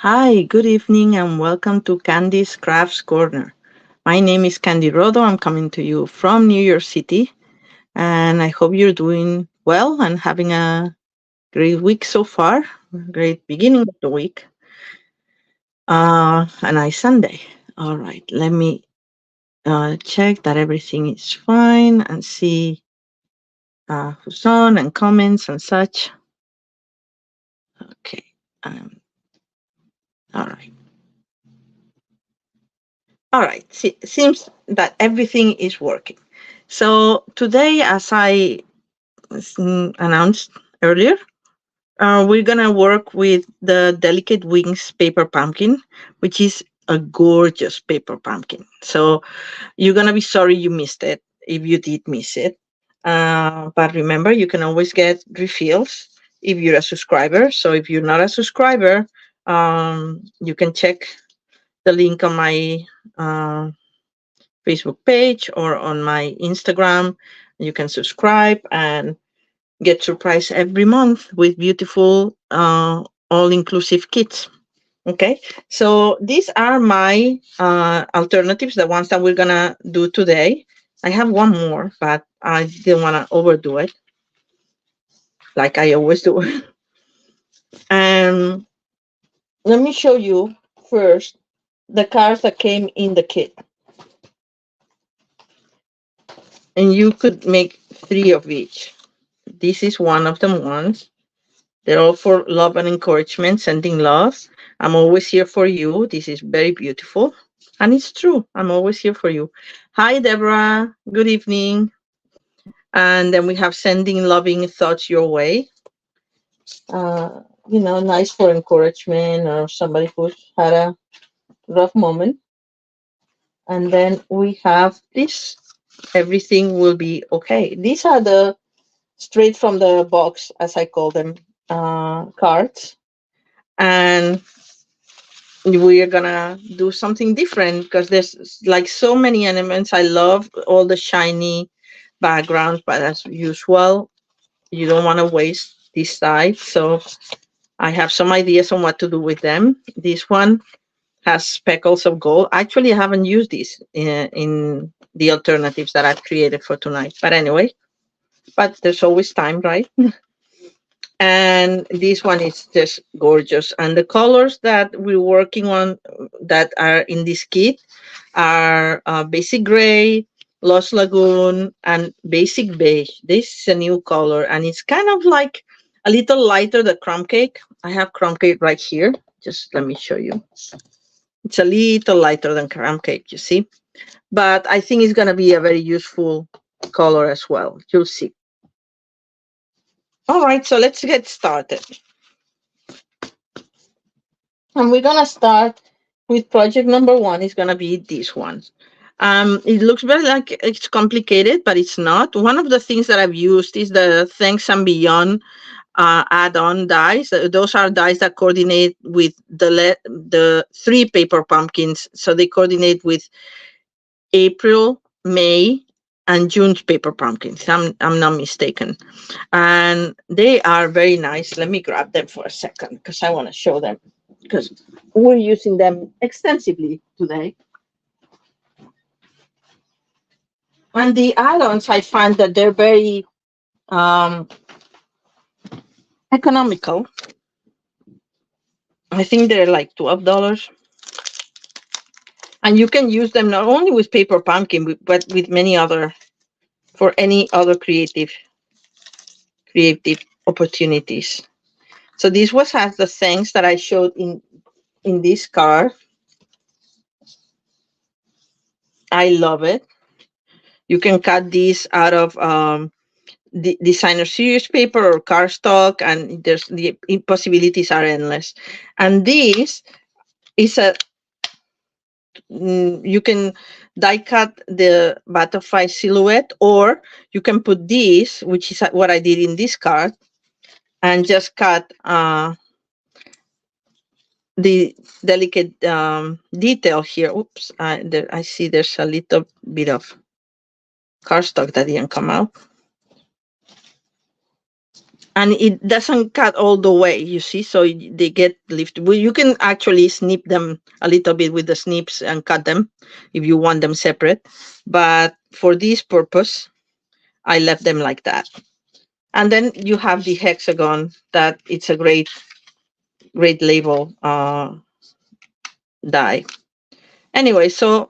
Hi, good evening, and welcome to Candy's Crafts Corner. My name is Candy Rodo. I'm coming to you from New York City, and I hope you're doing well and having a great week so far. Great beginning of the week. A nice Sunday. All right, let me check that everything is fine and see who's on and comments and such. Okay, um, all right. All right, seems that everything is working. So today, as I announced earlier, we're gonna work with the Delicate Wings paper pumpkin, which is a gorgeous paper pumpkin. So you're gonna be sorry you missed it if you did miss it. But remember, you can always get refills if you're a subscriber. So if you're not a subscriber, you can check the link on my Facebook page or on my Instagram. You can subscribe and get surprised every month with beautiful all-inclusive kits. Okay, so these are my alternatives, the ones that we're gonna do today. I have one more, but I didn't want to overdo it like I always do. And let me show you first the cards that came in the kit. And you could make 3 of each. This is one of them ones. They're all for love and encouragement, sending love. I'm always here for you. This is very beautiful. And it's true. I'm always here for you. Hi, Deborah. Good evening. And then we have sending loving thoughts your way. Nice for encouragement or somebody who's had a rough moment. And then we have this. Everything will be okay. These are the straight from the box, as I call them, cards. And we are gonna do something different because there's like so many elements. I love all the shiny backgrounds, but as usual, you don't want to waste this side. So I have some ideas on what to do with them. This one has speckles of gold. Actually, I haven't used this in the alternatives that I've created for tonight. But anyway, but there's always time, right? And this one is just gorgeous. And the colors that we're working on that are in this kit are basic gray, Lost Lagoon, and basic beige. This is a new color, and it's kind of like a little lighter than crumb cake. I have crumb cake right here. Just let me show you. It's a little lighter than crumb cake, you see. But I think it's going to be a very useful color as well. You'll see. All right, so let's get started. And we're gonna start with project number 1. Is gonna be this one. It looks very like it's complicated, but it's not. One of the things that I've used is the Thanks and Beyond add-on dies. Those are dies that coordinate with the 3 paper pumpkins, so they coordinate with April, May, and June's paper pumpkins. I'm not mistaken, and they are very nice. Let me grab them for a second because I want to show them because we're using them extensively today. And the add-ons, I find that they're very economical. I think they're like $12. And you can use them not only with paper pumpkin, but with many other, for any other creative opportunities. So this was has the things that I showed in this card. I love it. You can cut these out of the designer series paper or cardstock, and there's the possibilities are endless. And this is you can die cut the butterfly silhouette, or you can put this, which is what I did in this card, and just cut the delicate detail here. Oops, I see there's a little bit of cardstock that didn't come out. and it doesn't cut all the way, you see, so they get lifted. Well, you can actually snip them a little bit with the snips and cut them if you want them separate, but for this purpose I left them like that. And then you have the hexagon, that it's a great label die. Anyway, so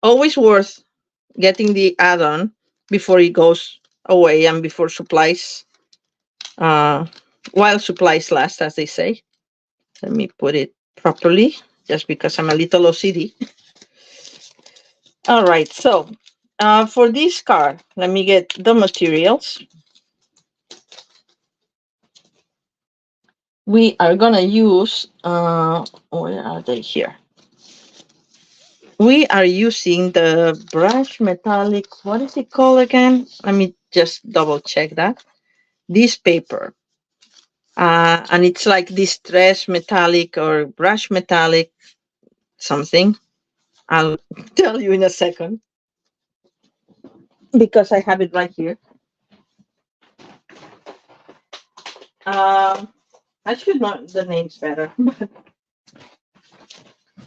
always worth getting the add-on before it goes away and before supplies while supplies last, as they say. Let me put it properly, just because I'm a little OCD. All right, so for this card, let me get the materials. We are gonna use, where are they here? We are using the brush metallic, what is it called again? Let me just double check that. This paper. And it's like distress metallic or brush metallic something. I'll tell you in a second because I have it right here. I should know the names better.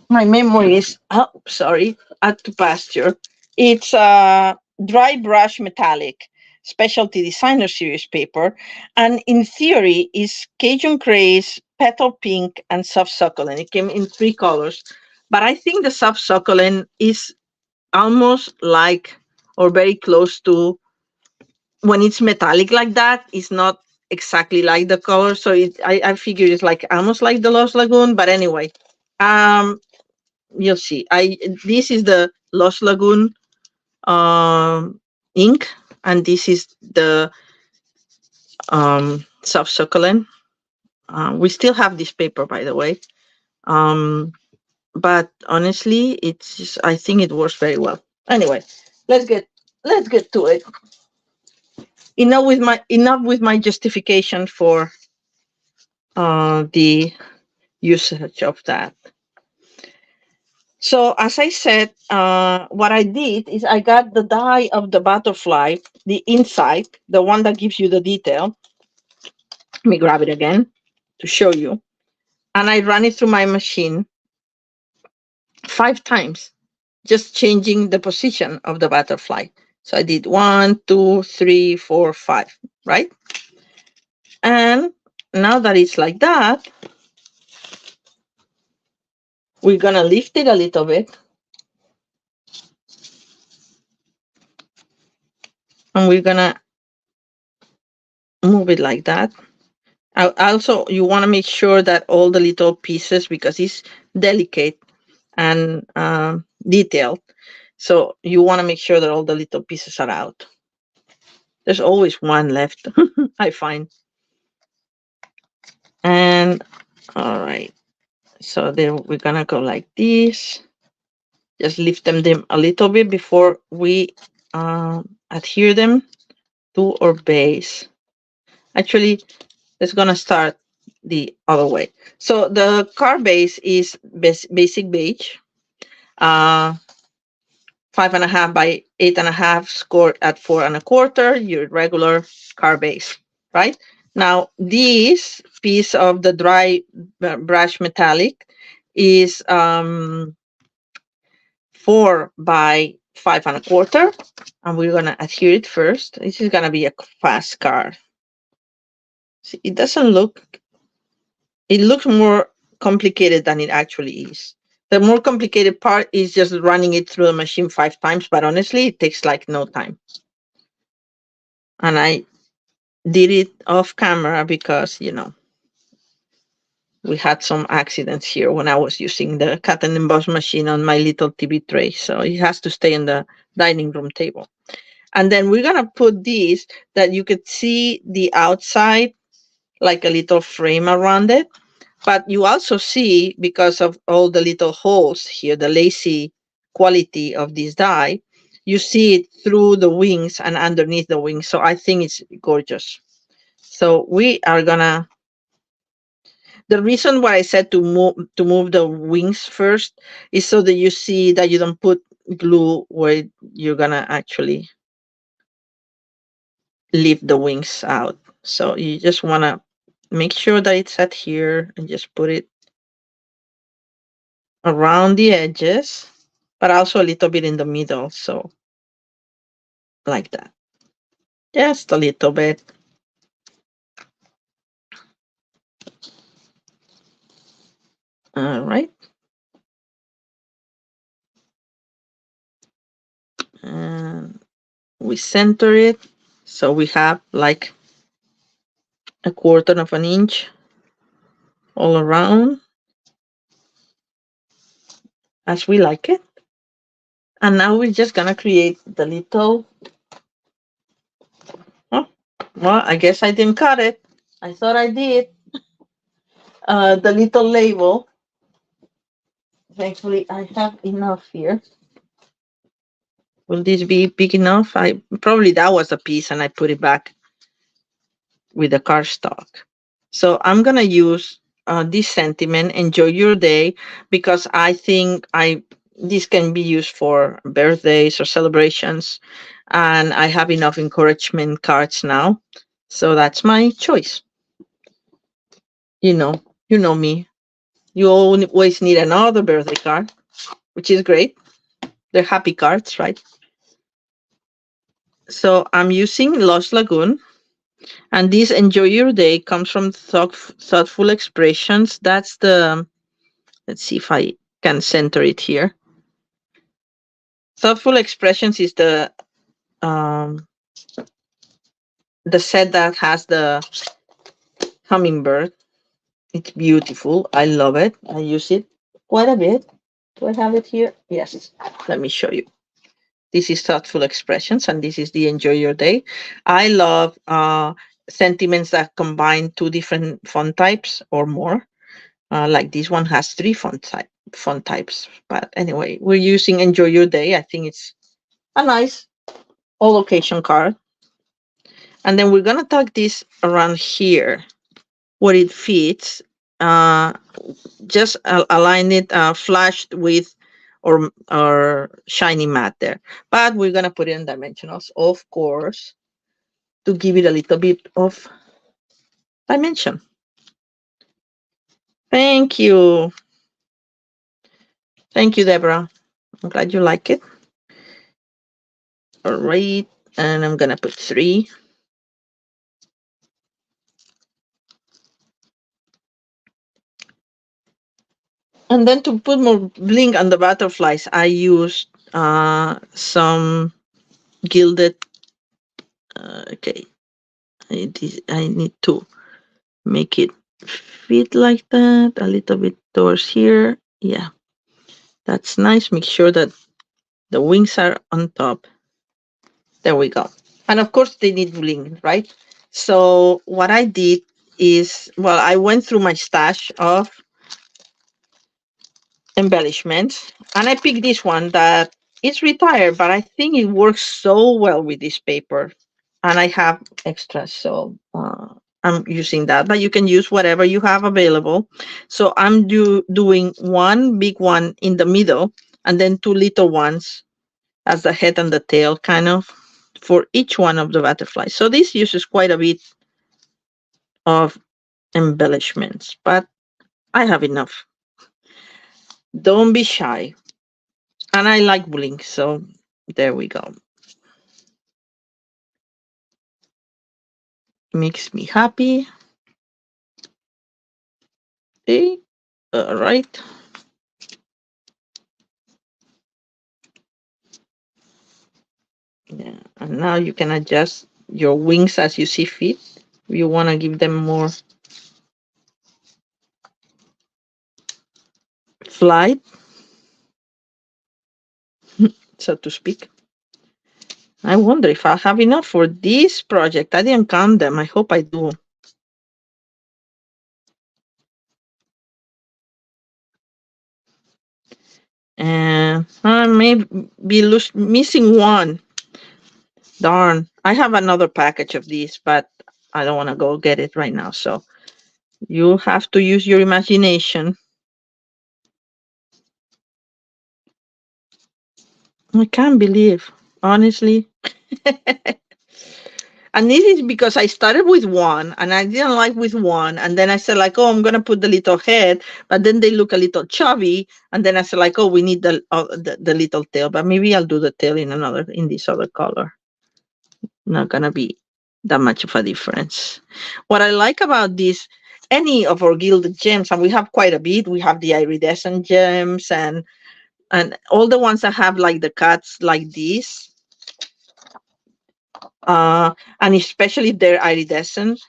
My memory is, oh, sorry, add to pasture. It's dry brush metallic specialty designer series paper, and in theory is Cajun Craze, petal pink, and soft succulent. It came in 3 colors, but I think the soft succulent is almost like or very close to, when it's metallic like that, it's not exactly like the color, so I figure it's like almost like the Lost Lagoon. But anyway, you'll see. This is the Lost Lagoon ink, and this is the soft succulent. We still have this paper, by the way, but honestly, it's just, I think it works very well. Anyway, let's get to it. Enough with my justification for the usage of that. So as I said, what I did is I got the die of the butterfly, the inside, the one that gives you the detail. Let me grab it again to show you. And I ran it through my machine 5 times, just changing the position of the butterfly. So I did 1, 2, 3, 4, 5, right? And now that it's like that, we're gonna lift it a little bit. And we're gonna move it like that. Also, you want to make sure that all the little pieces, because it's delicate and detailed, so you want to make sure that all the little pieces are out. There's always one left, I find. And all right, so then we're gonna go like this. Just lift them a little bit before we adhere them to our base. Actually, it's gonna start the other way. So the card base is basic beige, 5.5 by 8.5, scored at 4 1/4. Your regular card base, right? Now this piece of the dry brush metallic is 4 by 5 1/4, and we're gonna adhere it first. This is gonna be a fast card. See, it doesn't look. It looks more complicated than it actually is. The more complicated part is just running it through the machine 5 times, but honestly, it takes like no time. And I did it off camera because, you know, we had some accidents here when I was using the cut and emboss machine on my little TV tray. So it has to stay in the dining room table. And then we're going to put this that you could see the outside, like a little frame around it. But you also see, because of all the little holes here, the lacy quality of this die, you see it through the wings and underneath the wings. So I think it's gorgeous. So we are gonna, the reason why I said to move the wings first is so that you see that you don't put glue where you're gonna actually leave the wings out. So you just want to make sure that it's at here and just put it around the edges, but also a little bit in the middle. So like that. Just a little bit. All right. And we center it. So we have like a quarter of an inch all around as we like it. And now we're just gonna create the little, oh, well, I guess I didn't cut it. I thought I did. The little label. Thankfully, I have enough here. Will this be big enough? I probably that was a piece and I put it back with the cardstock. So I'm gonna use this sentiment, enjoy your day, because I think this can be used for birthdays or celebrations, and I have enough encouragement cards now. So that's my choice. You know me. You always need another birthday card, which is great. They're happy cards, right? So I'm using Lost Lagoon. And this enjoy your day comes from thoughtful expressions. That's the, let's see if I can center it here. Thoughtful expressions is um, the set that has the hummingbird. It's beautiful. I love it. I use it quite a bit. Do I have it here? Yes. Let me show you. This is thoughtful expressions, and this is the enjoy your day. I love sentiments that combine two different font types or more. Like this one has three font types. But anyway, we're using enjoy your day. I think it's a nice all occasion card. And then we're gonna tuck this around here where it fits. Uh, just align it flashed with or shiny matte there. But we're gonna put it in dimensionals, of course, to give it a little bit of dimension. Thank you. Thank you, Deborah. I'm glad you like it. All right. And I'm gonna put 3. And then to put more bling on the butterflies, I used some gilded. Okay, I need to make it fit like that a little bit towards here. Yeah, that's nice. Make sure that the wings are on top. There we go. And of course, they need bling, right? So what I did is, well, I went through my stash of embellishments and I picked this one that it's retired, but I think it works so well with this paper, and I have extras, so I'm using that, but you can use whatever you have available. So I'm doing one big one in the middle and then 2 little ones as the head and the tail, kind of, for each one of the butterflies. So this uses quite a bit of embellishments, but I have enough. Don't be shy. And I like bling, so there we go. Makes me happy. Okay, all right. Yeah, and now you can adjust your wings as you see fit. You want to give them more flight, so to speak. I wonder if I have enough for this project. I didn't count them. I hope I do. And I may be missing one. Darn. I have another package of these, but I don't want to go get it right now. So you have to use your imagination. I can't believe, honestly. And this is because I started with one and I didn't like with one. And then I said like, oh, I'm going to put the little head, but then they look a little chubby. And then I said like, oh, we need the little tail, but maybe I'll do the tail in this other color. Not going to be that much of a difference. What I like about this, any of our gilded gems, and we have quite a bit, we have the iridescent gems and all the ones that have like the cuts like this, and especially if they're iridescent,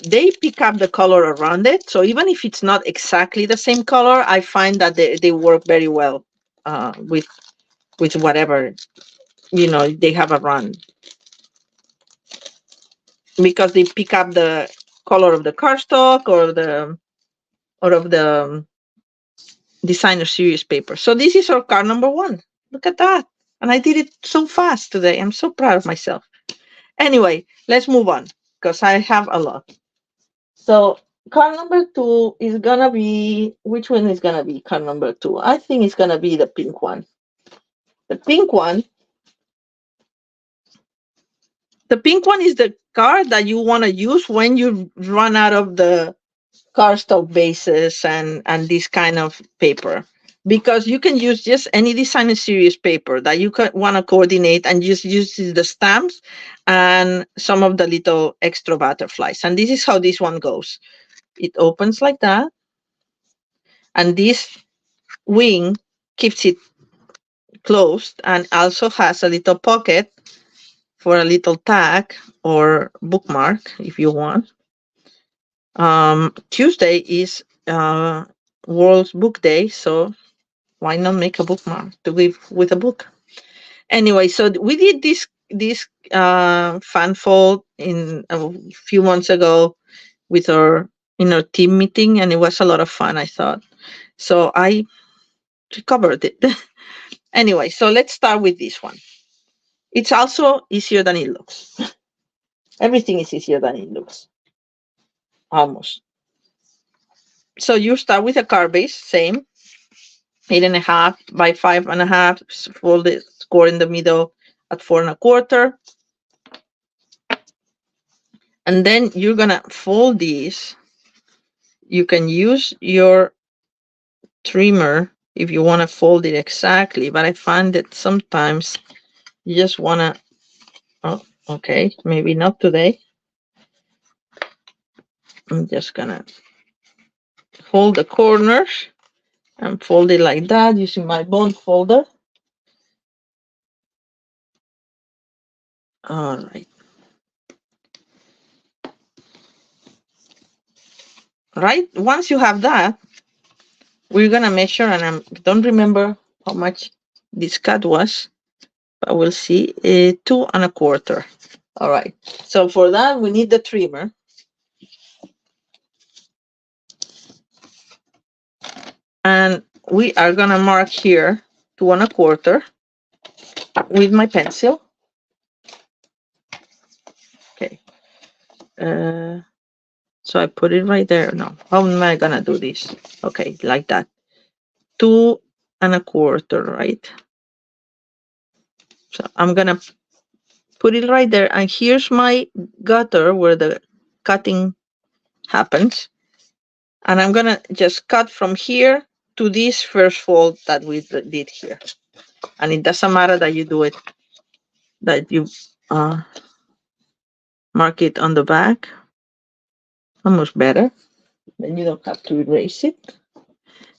they pick up the color around it. So even if it's not exactly the same color, I find that they work very well with whatever they have around, because they pick up the color of the cardstock or of the designer series paper. So this is our card number 1. Look at that. And I did it so fast today. I'm so proud of myself. Anyway, let's move on because I have a lot. So card number 2 is gonna be, which one is gonna be card number 2? I think it's gonna be the pink one. The pink one is the card that you want to use when you run out of the cardstock bases and this kind of paper, because you can use just any designer series paper that you want to coordinate and just use the stamps and some of the little extra butterflies. And this is how this one goes. It opens like that, and this wing keeps it closed and also has a little pocket for a little tag or bookmark if you want. Tuesday is World Book Day, so why not make a bookmark to give with a book? Anyway, so we did this fan fold in a few months ago with our team meeting, and it was a lot of fun, I thought. So I recovered it. Anyway, so let's start with this one. It's also easier than it looks. Everything is easier than it looks. Almost. So you start with a card base, same, 8.5 by 5.5, fold it, score in the middle at 4.25. And then you're gonna fold these. You can use your trimmer if you want to fold it exactly, but I find that sometimes you just wanna, oh, okay, maybe not today. I'm just gonna fold the corners and fold it like that using my bond folder. All right. Right, once you have that, we're gonna measure, and I don't remember how much this cut was, but we'll see, 2.25. All right, so for that we need the trimmer. And we are gonna mark here 2.25 with my pencil. Okay, so I put it right there. No, how am I gonna do this? Okay, like that, 2.25, right? So I'm gonna put it right there, and here's my gutter where the cutting happens, and I'm gonna just cut from here to this first fold that we did here. And it doesn't matter that you do it, that you mark it on the back. Almost better, then you don't have to erase it.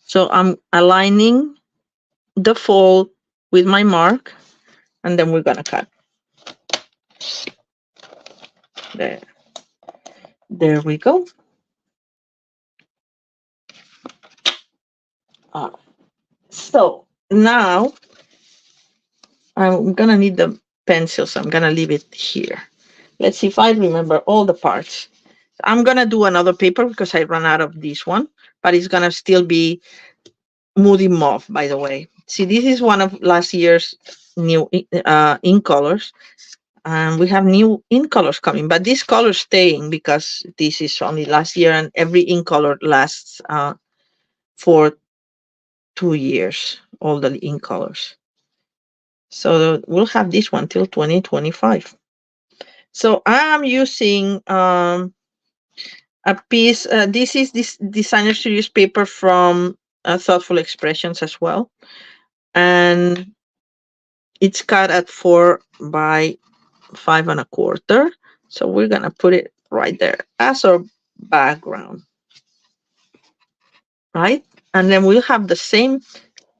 So I'm aligning the fold with my mark, and then we're gonna cut. There we go. So now I'm gonna need the pencil, so I'm gonna leave it here. Let's see if I remember all the parts. I'm gonna do another paper because I ran out of this one, but it's gonna still be Moody Mauve, by the way. See, this is one of last year's new ink colors, and we have new ink colors coming, but this color is staying because this is only last year, and every ink color lasts for 2 years, all the ink colors. So we'll have this one till 2025. So I'm using a piece. This is this Designer Studios paper from Thoughtful Expressions as well, and it's cut at 4 by 5 1/4. So we're gonna put it right there as our background, right? And then we'll have the same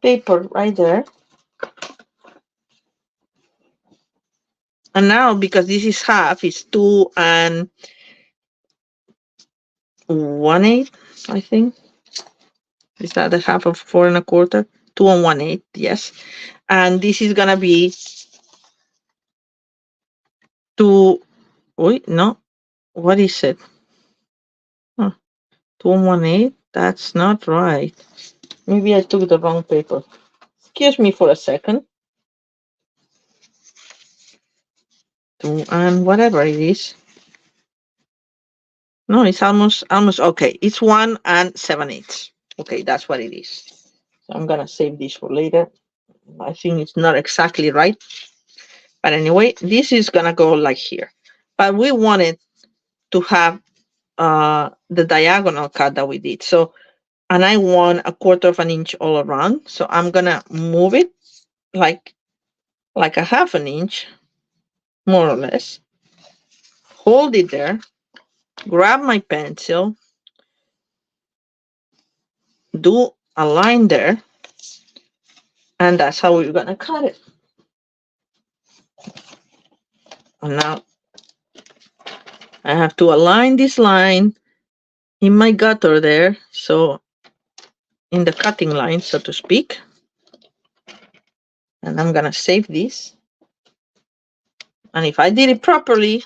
paper right there. And now, because this is half, it's 2 and 1/8, I think. Is that the half of 4 1/4? 2 and 1/8, yes. And this is gonna be 2. Wait, no. What is it? Huh, 2 and 1/8? That's not right. Maybe I took the wrong paper. Excuse me for a second. 2 and whatever it is. No, it's almost okay. It's 1 and 7/8. Okay, that's what it is. So I'm gonna save this for later. I think it's not exactly right. But anyway, this is gonna go like here. But we wanted to have the diagonal cut that we did. So, and I want 1/4 inch all around. So I'm gonna move it like a 1/2 inch, more or less. Hold it there. Grab my pencil. Do a line there. And that's how we're gonna cut it. And now I have to align this line in my gutter there. So in the cutting line, so to speak. And I'm gonna save this. And if I did it properly,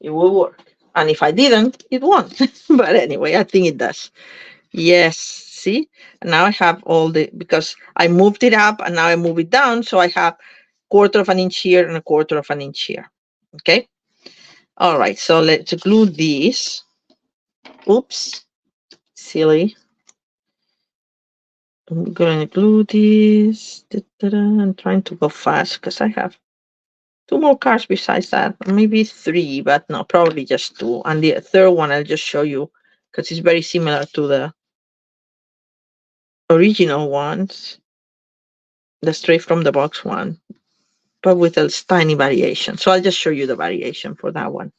it will work. And if I didn't, it won't. But anyway, I think it does. Yes, see? And now I have all the, because I moved it up and now I move it down. So I have 1/4 inch here and 1/4 inch here. Okay. All right. So let's glue this. Oops. Silly. I'm going to glue this. I'm trying to go fast because I have 2 more cards besides that. Maybe 3, but no, probably just 2. And the third one I'll just show you because it's very similar to the original ones, the straight from the box one, but with a tiny variation. So I'll just show you the variation for that one.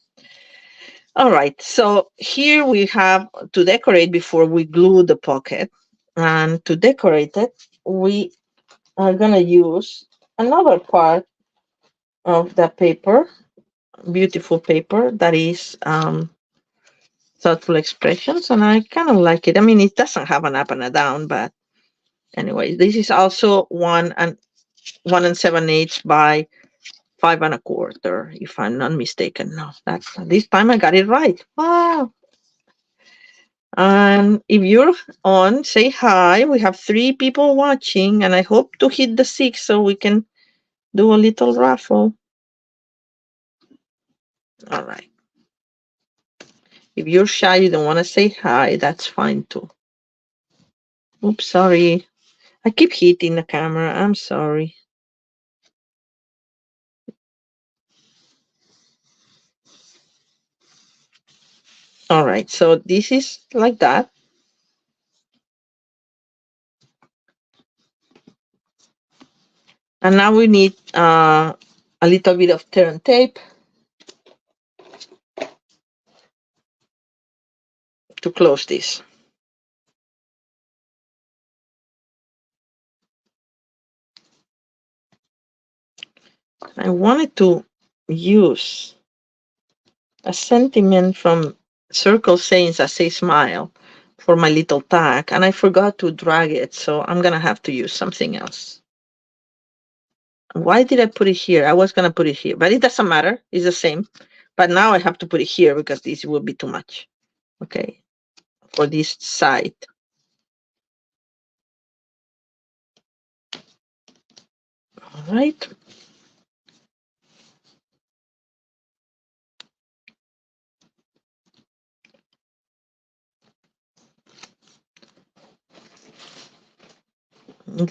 All right, so here we have to decorate before we glue the pocket. And to decorate it, we are gonna use another part of the paper, beautiful paper that is Thoughtful Expressions, and I kind of like it. I mean, it doesn't have an up and a down, but anyways, this is also 1 and 7/8 by 5 1/4, if I'm not mistaken. No, that's this time I got it right. Wow. And if you're on, say hi. We have 3 people watching, and I hope to hit the 6 so we can do a little raffle. All right. If you're shy, you don't want to say hi, that's fine too. Oops, sorry. I keep hitting the camera. I'm sorry. All right, so this is like that. And now we need a little bit of turn tape to close this. I wanted to use a sentiment from Circle Saints that say smile for my little tag, and I forgot to drag it, so I'm gonna have to use something else. Why did I put it here? I was gonna put it here, but it doesn't matter. It's the same. But now I have to put it here because this will be too much. Okay, for this side. All right.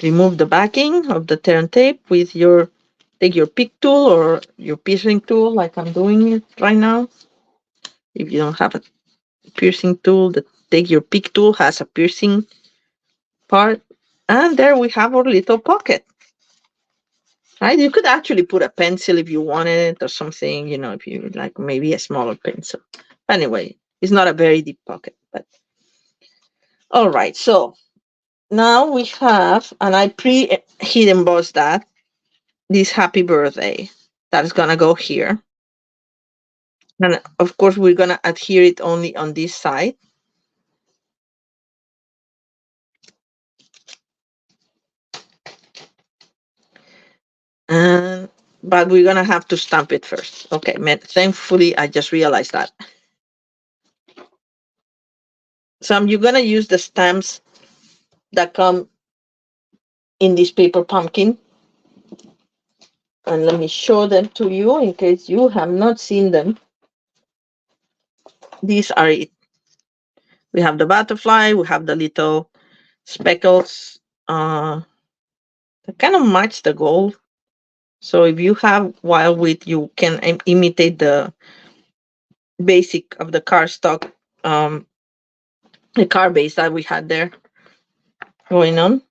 Remove the backing of the turn tape with your take your pick tool or your piercing tool, like I'm doing it right now. If you don't have a piercing tool, take your pick tool, has a piercing part. And there we have our little pocket. Right? You could actually put a pencil if you wanted or something, if you like maybe a smaller pencil. Anyway, it's not a very deep pocket. But all right, so now we have, and I pre-hit embossed that, this happy birthday. That's gonna go here. And of course, we're gonna adhere it only on this side. And but we're gonna have to stamp it first. Okay, thankfully I just realized that. So you're gonna use the stamps that come in this paper pumpkin. And let me show them to you in case you have not seen them. These are it. We have the butterfly, we have the little speckles. They kind of match the gold. So if you have wild wheat, you can imitate the basic of the cardstock, the card base that we had there going on.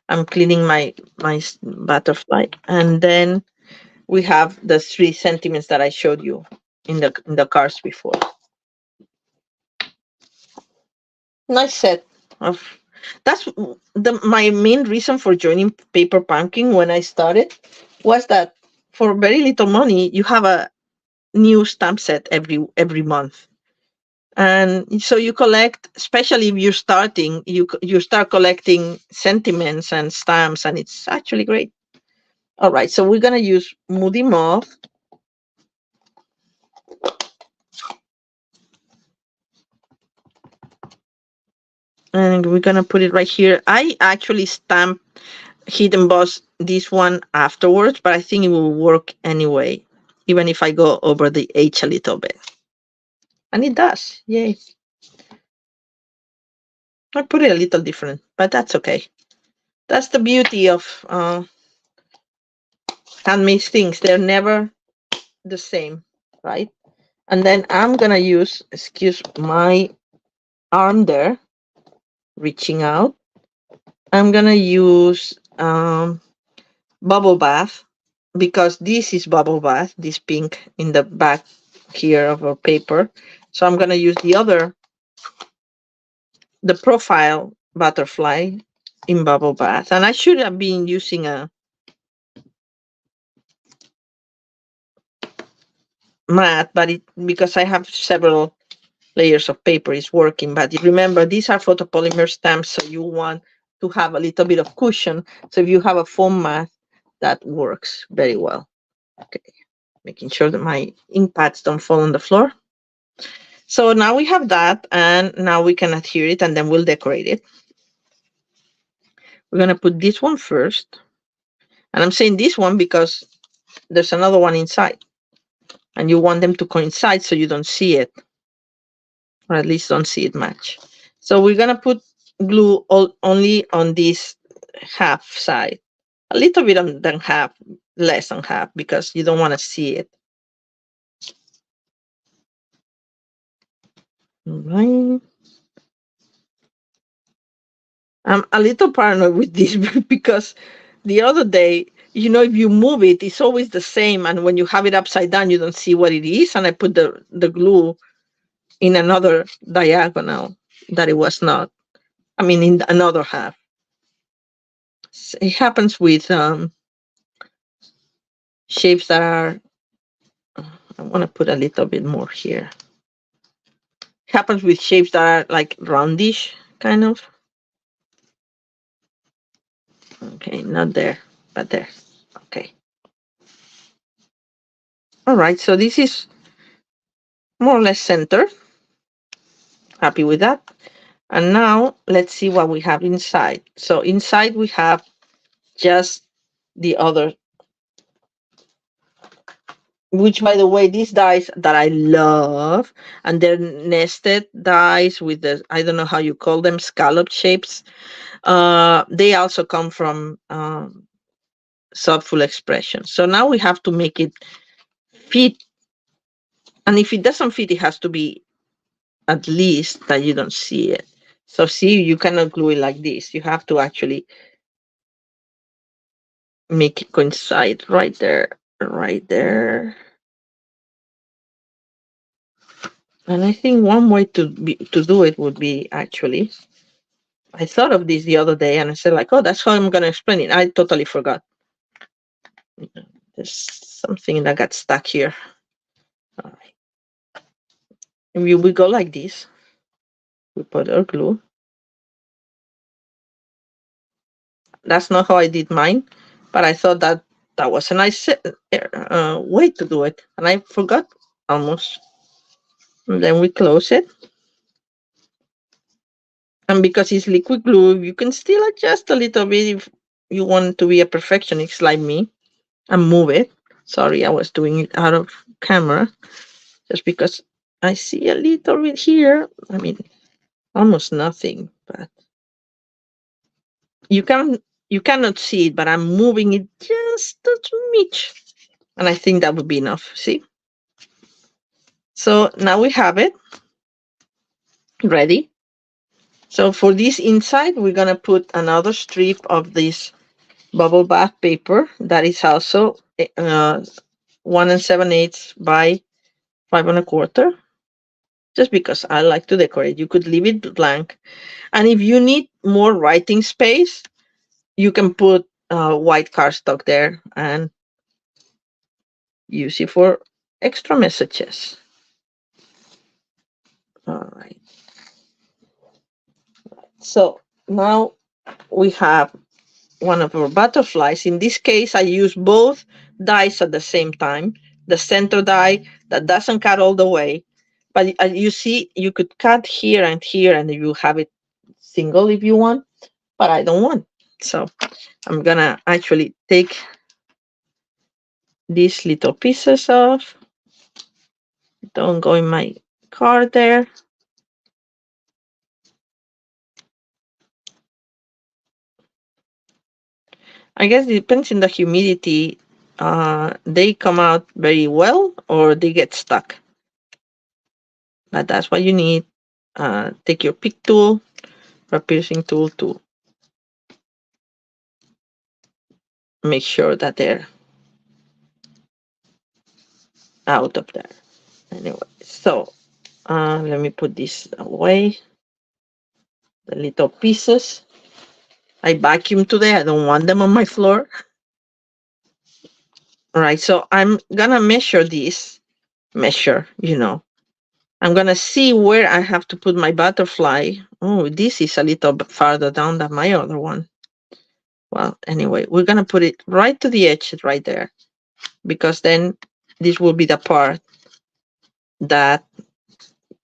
I'm cleaning my butterfly, and then we have the 3 sentiments that I showed you in the cards before. Nice set of. That's my main reason for joining Paper Pumpkin when I started, was that for very little money you have a new stamp set every month. And so you collect, especially if you're starting, you start collecting sentiments and stamps, and it's actually great. All right, so we're gonna use Moody Moth. And we're gonna put it right here. I actually stamp hit emboss this one afterwards, but I think it will work anyway, even if I go over the H a little bit. And it does, yay. I put it a little different, but that's okay. That's the beauty of handmade things. They're never the same, right? And then I'm gonna use, excuse my arm there, reaching out. I'm gonna use bubble bath, because this is bubble bath, this pink in the back here of our paper. So I'm gonna use the profile butterfly in bubble bath. And I should have been using a matte, but because I have several layers of paper, is working. But remember, these are photopolymer stamps, so you want to have a little bit of cushion. So if you have a foam mat, that works very well. Okay, making sure that my ink pads don't fall on the floor. So now we have that, and now we can adhere it, and then we'll decorate it. We're gonna put this one first. And I'm saying this one because there's another one inside, and you want them to coincide so you don't see it, or at least don't see it match. So we're gonna put glue only on this half side, a little bit than half, less than half, because you don't want to see it. All right. I'm a little paranoid with this because the other day, if you move it, it's always the same. And when you have it upside down, you don't see what it is. And I put the glue in another diagonal that it was not. I mean, in another half. It happens with shapes that are, I want to put a little bit more here. It happens with shapes that are like roundish, kind of. Okay, not there, but there. Okay. All right, so this is more or less centered. Happy with that. And now let's see what we have inside. So inside we have just the other, which, by the way, these dies that I love, and they're nested dies with the, I don't know how you call them, scallop shapes. They also come from thoughtful expression. So now we have to make it fit. And if it doesn't fit, it has to be at least that you don't see it. So see, you cannot glue it like this. You have to actually make it coincide right there, right there. And I think one way to do it would be actually, I thought of this the other day and I said like, oh, that's how I'm going to explain it. I totally forgot. There's something that got stuck here. All right. We go like this. We put our glue. That's not how I did mine, but I thought that that was a nice way to do it. And I forgot almost. And then we close it. And because it's liquid glue, you can still adjust a little bit if you want to be a perfectionist like me and move it. Sorry, I was doing it out of camera just because I see a little bit here. I mean, almost nothing, but you cannot see it, but I'm moving it just a smidge. And I think that would be enough. See? So now we have it ready. So for this inside, we're going to put another strip of this bubble bath paper that is also 1 7/8 by 5 1/4. Just because I like to decorate. You could leave it blank. And if you need more writing space, you can put white cardstock there and use it for extra messages. All right. So now we have one of our butterflies. In this case, I use both dies at the same time. The center die that doesn't cut all the way. But you see, you could cut here, and you have it single if you want. But I don't want. So I'm going to actually take these little pieces off. Don't go in my card there. I guess it depends on the humidity. They come out very well or they get stuck. But that's what you need. Take your pick tool or piercing tool to make sure that they're out of there. Anyway, so let me put this away. The little pieces. I vacuum today. I don't want them on my floor. All right, so I'm gonna measure this. I'm gonna see where I have to put my butterfly. Oh, this is a little bit farther down than my other one. Well, anyway, we're gonna put it right to the edge right there, because then this will be the part that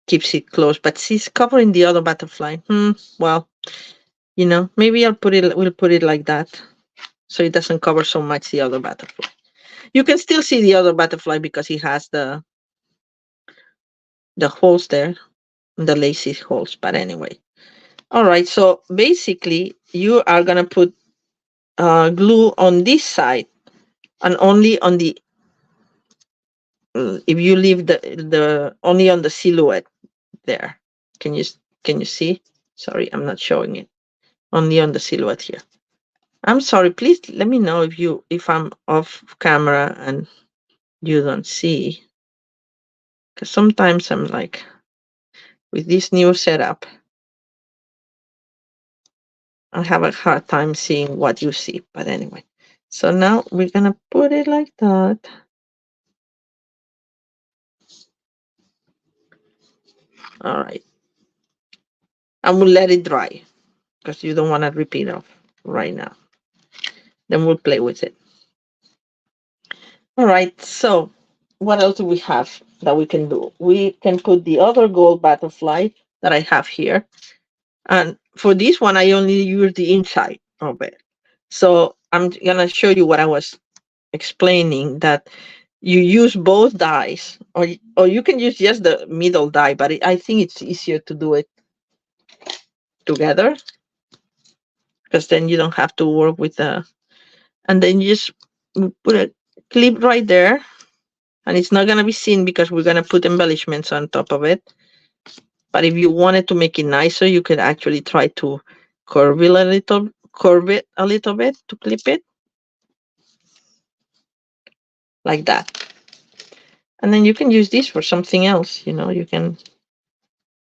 keeps it close. But she's covering the other butterfly. Well, maybe we'll put it like that, so it doesn't cover so much the other butterfly. You can still see the other butterfly because it has the holes there, the lacy holes. But anyway, all right. So basically, you are gonna put glue on this side, and only on the if you leave the only on the silhouette there. Can you see? Sorry, I'm not showing it. Only on the silhouette here. I'm sorry. Please let me know if I'm off camera and you don't see, because sometimes I'm like, with this new setup, I have a hard time seeing what you see. But anyway, so now we're gonna put it like that. All right. And we'll let it dry because you don't want to repeat off right now. Then we'll play with it. All right. So what else do we have that we can do? We can put the other gold butterfly that I have here. And for this one, I only use the inside of it. So I'm going to show you what I was explaining, that you use both dies, or you can use just the middle die, but I think it's easier to do it together, because then you don't have to work with the And then you just put a clip right there, and it's not going to be seen because we're going to put embellishments on top of it. But if you wanted to make it nicer, you could actually try to curve it a little bit to clip it like that. And then you can use this for something else. You can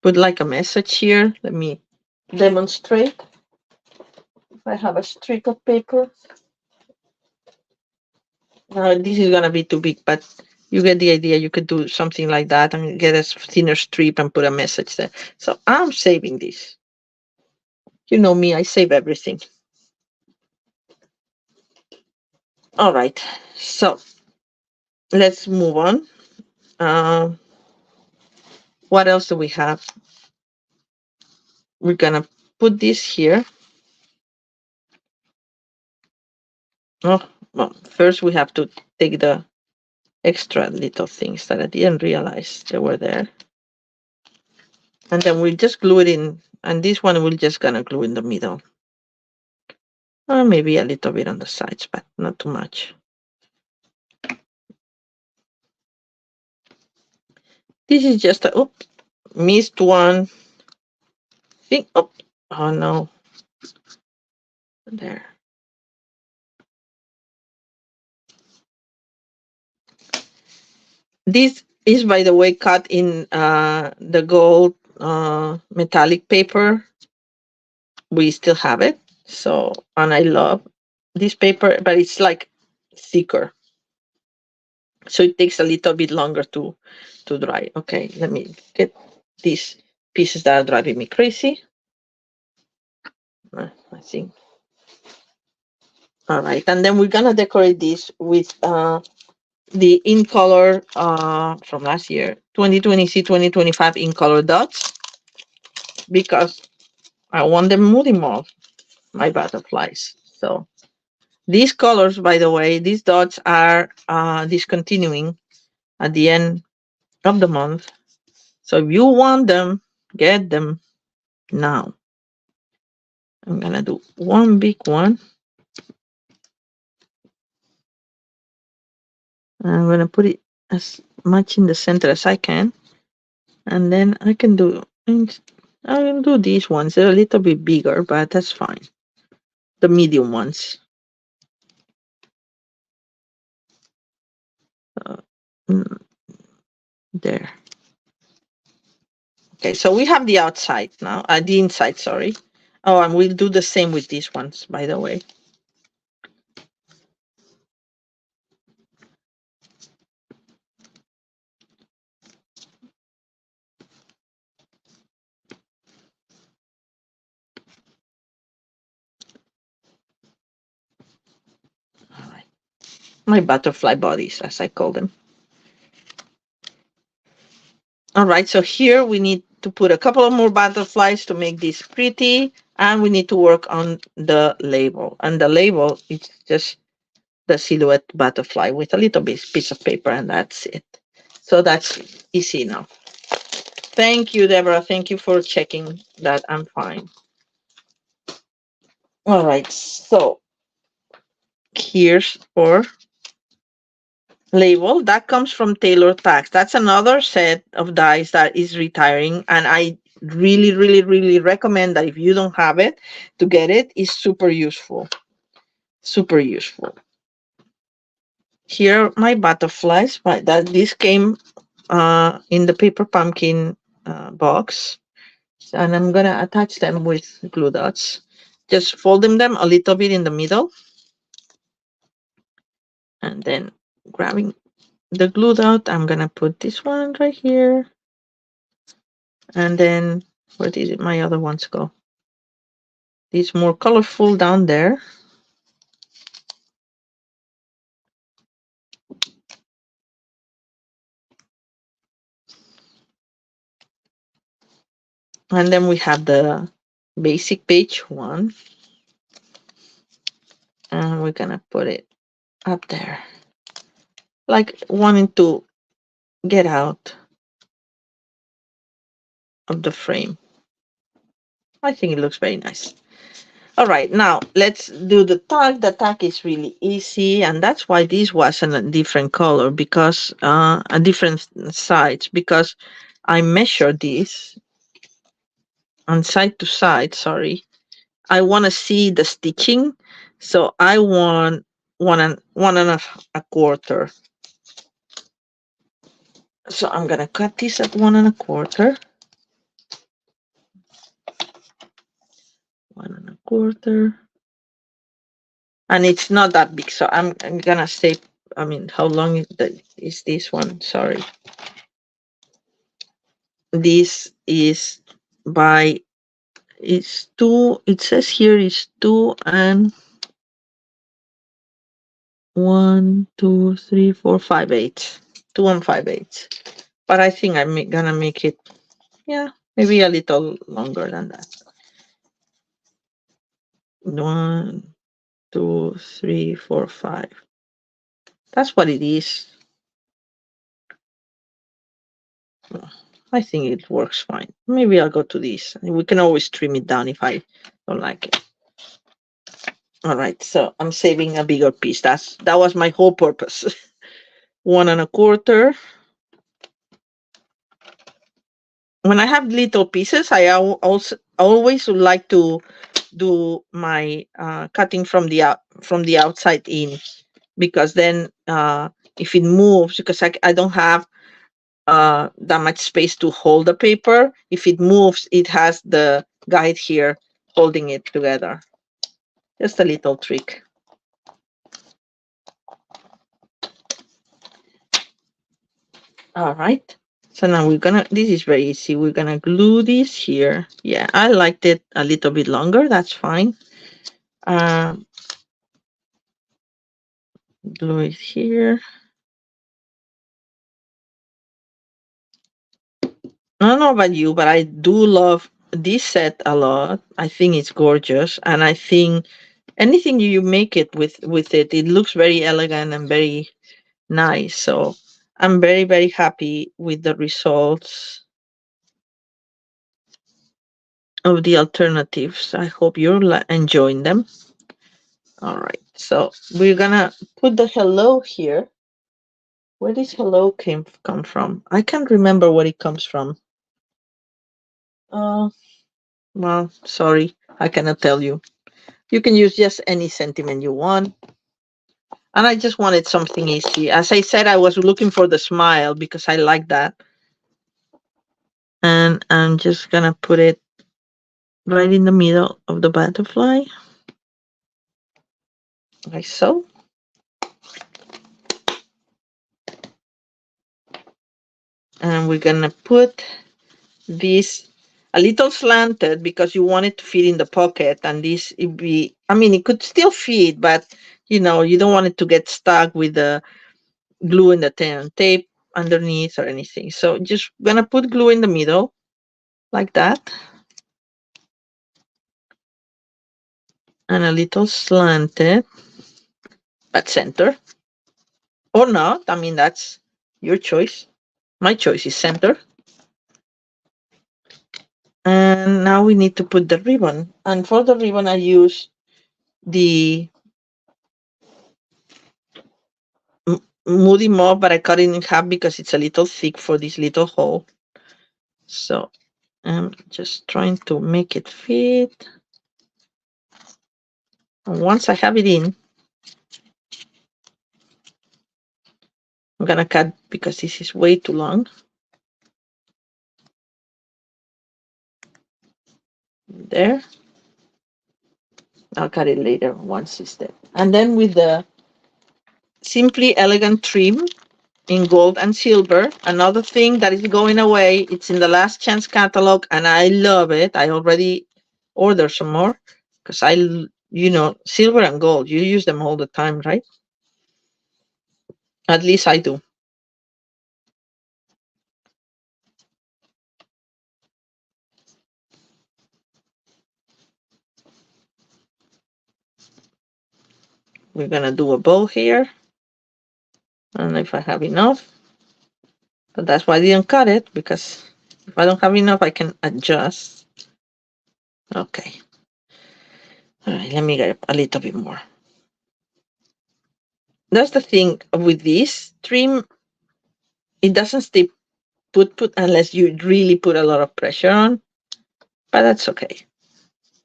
put like a message here. Let me demonstrate. If I have a streak of paper. This is gonna be too big, but you get the idea. You could do something like that and get a thinner strip and put a message there. So I'm saving this. You know me, I save everything. All right, so let's move on. What else do we have? We're gonna put this here. Oh, well, first we have to take the extra little things that I didn't realize they were there. And then we'll just glue it in. And this one we're just gonna glue in the middle. Or maybe a little bit on the sides, but not too much. This is just a missed one thing. Oh no. There. This is, by the way, cut in the gold metallic paper. We still have it. So, and I love this paper, but it's like thicker. So it takes a little bit longer to dry. Okay, let me get these pieces that are driving me crazy. I think. All right, and then we're gonna decorate this with the in color from last year, 2020 2025 in color dots, because I want them multi-mold, my butterflies. So these colors, by the way, these dots are discontinuing at the end of the month. So if you want them, get them now. I'm gonna do one big one. I'm gonna put it as much in the center as I can. And then I can do these ones. They're a little bit bigger, but that's fine. The medium ones. There. Okay, so we have the outside now, the inside, sorry. Oh, and we'll do the same with these ones, by the way. All right. My butterfly bodies, as I call them. All right, so here we need to put a couple of more butterflies to make this pretty, and we need to work on the label. And the label is just the silhouette butterfly with a little bit piece of paper, and that's it. So that's easy now. Thank you, Deborah. Thank you for checking that I'm fine. All right, so here's our label. That comes from Taylor Tax. That's another set of dies that is retiring, and I really, really, really recommend that if you don't have it, to get it. It's super useful. Super useful. Here are my butterflies. This came in the paper pumpkin box, and I'm gonna attach them with glue dots. Just folding them a little bit in the middle, and then grabbing the glue dot, I'm gonna put this one right here, and then where did my other ones go? These more colorful down there. And then we have the basic page one, and we're gonna put it up there, like wanting to get out of the frame. I think it looks very nice. All right, now let's do the tag. The tag is really easy, and that's why this was in a different color, because a different sides, because I measured this on side to side. Sorry, I want to see the stitching, so I want one and a quarter. So I'm gonna cut this at 1 1/4. 1 1/4. And it's not that big, so I'm gonna say, I mean, how long is this one? Sorry. This is by, it's 2, it says here is 2 and 1, 2, 3, 4, 5/8. 2 and 5/8. But I think I'm gonna make it, yeah, maybe a little longer than that. 1, 2, 3, 4, 5. That's what it is. I think it works fine. Maybe I'll go to this. We can always trim it down if I don't like it. All right, so I'm saving a bigger piece. That was my whole purpose. 1 1/4. When I have little pieces, I also always would like to do my cutting from the outside in, because then if it moves, because I don't have that much space to hold the paper. If it moves, it has the guide here holding it together. Just a little trick. All right. So now this is very easy. We're gonna glue this here. Yeah, I liked it a little bit longer. That's fine. Glue it here. I don't know about you, but I do love this set a lot. I think it's gorgeous, and I think anything you make it with it, it looks very elegant and very nice. So I'm very, very happy with the results of the alternatives. I hope you're enjoying them. All right, so we're gonna put the hello here. Where does hello come from? I can't remember where it comes from. Well, sorry, I cannot tell you. You can use just any sentiment you want. And I just wanted something easy. As I said, I was looking for the smile because I like that. And I'm just gonna put it right in the middle of the butterfly, like so. And we're gonna put this a little slanted because you want it to fit in the pocket, and this it could still fit, but you don't want it to get stuck with the glue in the tape underneath or anything. So just gonna put glue in the middle like that, and a little slanted at center, or not. That's your choice. My choice is center. And now we need to put the ribbon, and for the ribbon I use the Moody Mauve, but I cut it in half because it's a little thick for this little hole. So I'm just trying to make it fit. And once I have it in, I'm gonna cut because this is way too long. There. I'll cut it later once it's there. And then with the Simply Elegant trim in gold and silver, another thing that is going away, it's in the Last Chance catalog, and I love it. I already ordered some more because silver and gold, you use them all the time, right? At least I do. We're gonna do a bow here. I don't know if I have enough, but that's why I didn't cut it, because if I don't have enough, I can adjust. Okay. All right, let me get a little bit more. That's the thing with this trim. It doesn't stay put unless you really put a lot of pressure on, but that's okay.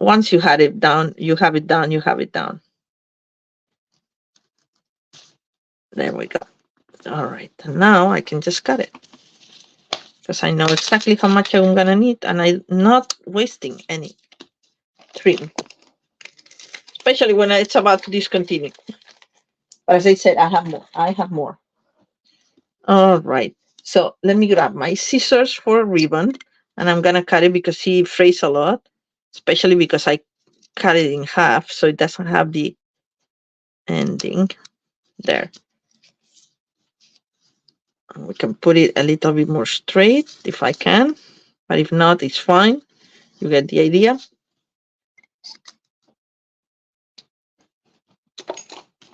Once you had it down, you have it down, you have it down. There we go. All right, and now I can just cut it because I know exactly how much I'm gonna need, and I'm not wasting any trim, especially when it's about to discontinue. But as I said, I have more. I have more. All right. So let me grab my scissors for ribbon, and I'm gonna cut it because he frays a lot, especially because I cut it in half, so it doesn't have the ending there. We can put it a little bit more straight if I can, but if not, it's fine. You get the idea.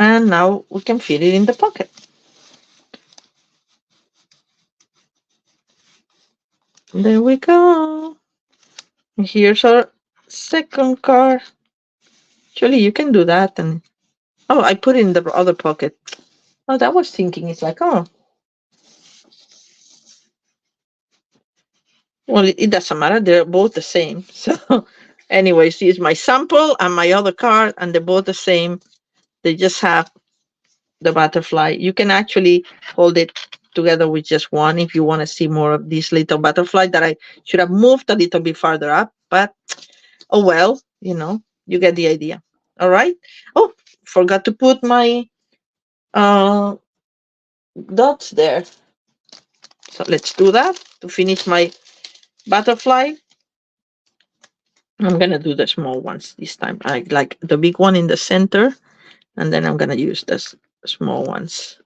And now we can fit it in the pocket. There we go. Here's our second card. Actually, you can do that. And oh, I put it in the other pocket. Oh, that was thinking. It's like, oh, well, it doesn't matter. They're both the same. So anyways, here's my sample and my other card, and they're both the same. They just have the butterfly. You can actually hold it together with just one if you want to see more of this little butterfly that I should have moved a little bit farther up, but oh well, you get the idea. All right. Oh, forgot to put my uh dots there. So let's do that to finish my butterfly. I'm gonna do the small ones this time. I like the big one in the center, and then I'm gonna use the small ones.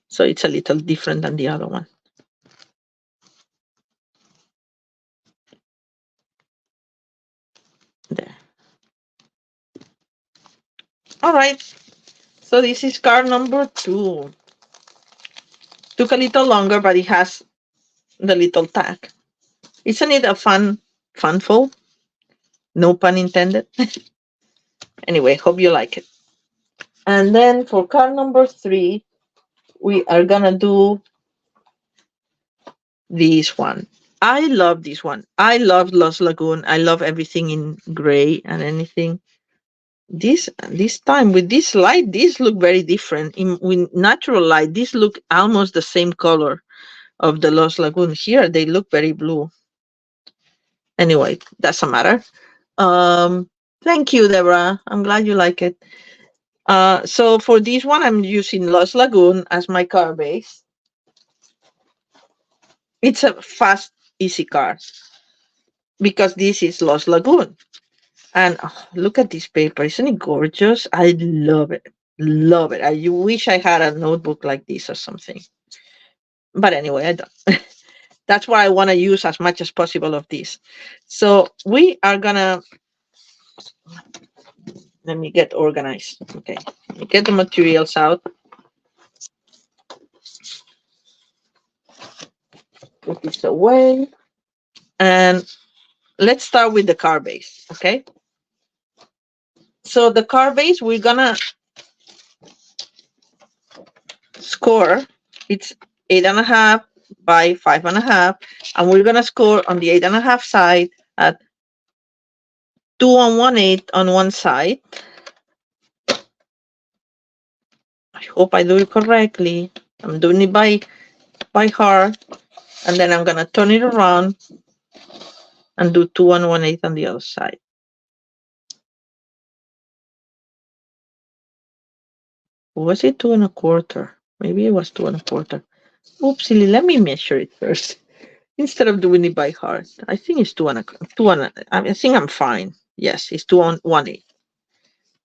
So it's a little different than the other one. There. All right. So this is card number 2. Took a little longer, but it has the little tag. Isn't it a fun fold? No pun intended. Anyway, hope you like it. And then for card number 3, we are gonna do this one. I love this one. I love Lost Lagoon. I love everything in gray and anything. This time with this light, these look very different. With natural light, these look almost the same color of the Lost Lagoon. Here, they look very blue. Anyway, doesn't matter. Thank you, Deborah. I'm glad you like it. So for this one, I'm using Lost Lagoon as my card base. It's a fast, easy card because this is Lost Lagoon. And look at this paper. Isn't it gorgeous? I love it. Love it. I wish I had a notebook like this or something. But anyway, I don't. That's why I want to use as much as possible of this. So we are going to, let me get organized. Okay. Get the materials out. Put this away. And let's start with the card base. Okay. So the card base, we're going to score. It's 8.5 by 5.5, and we're gonna score on the 8.5 side at 2 1/8 on one side. I hope I do it correctly. I'm doing it by heart, and then I'm gonna turn it around and do 2 1/8 on the other side. Was it 2 1/4? Maybe it was 2 1/4. Oopsie, let me measure it first. Instead of doing it by heart, I think it's 2 1/4. I think I'm fine. Yes, it's 2 1/8.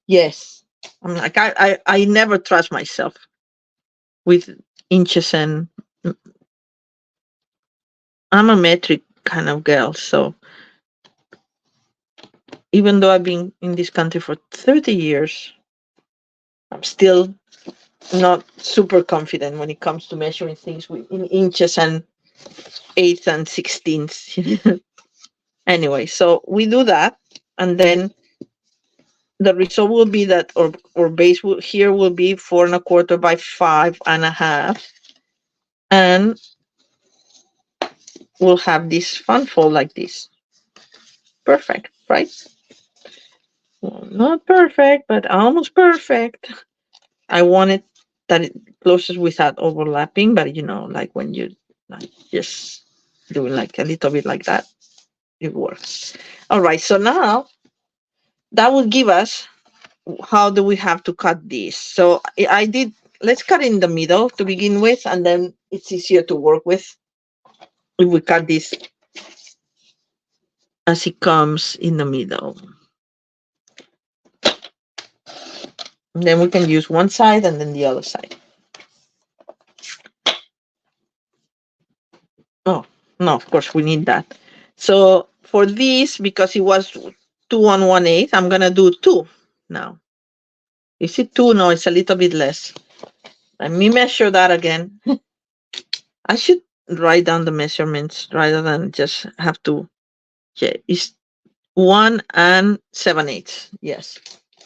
Yes, I'm like I never trust myself with inches, and I'm a metric kind of girl. So even though I've been in this country for 30 years, I'm still not super confident when it comes to measuring things in inches and eighths and sixteenths. Anyway, so we do that. and then the result will be that our base here will be 4 1/4 by 5 1/2, and we'll have this fun fold like this. Perfect, right? Well, not perfect, but almost perfect. I wanted that it closes without overlapping, but like when you like just doing like a little bit like that, it works. All right, so now that will give us how do we have to cut this. So I did, let's cut in the middle to begin with, and then it's easier to work with if we cut this as it comes in the middle. And then we can use one side and then the other side. Oh, no, of course we need that. So for this, because it was 2 1/8, I'm gonna do 2 now. Is it 2? No, it's a little bit less. Let me measure that again. I should write down the measurements rather than just have to. Yeah, it's 1 7/8. Yes,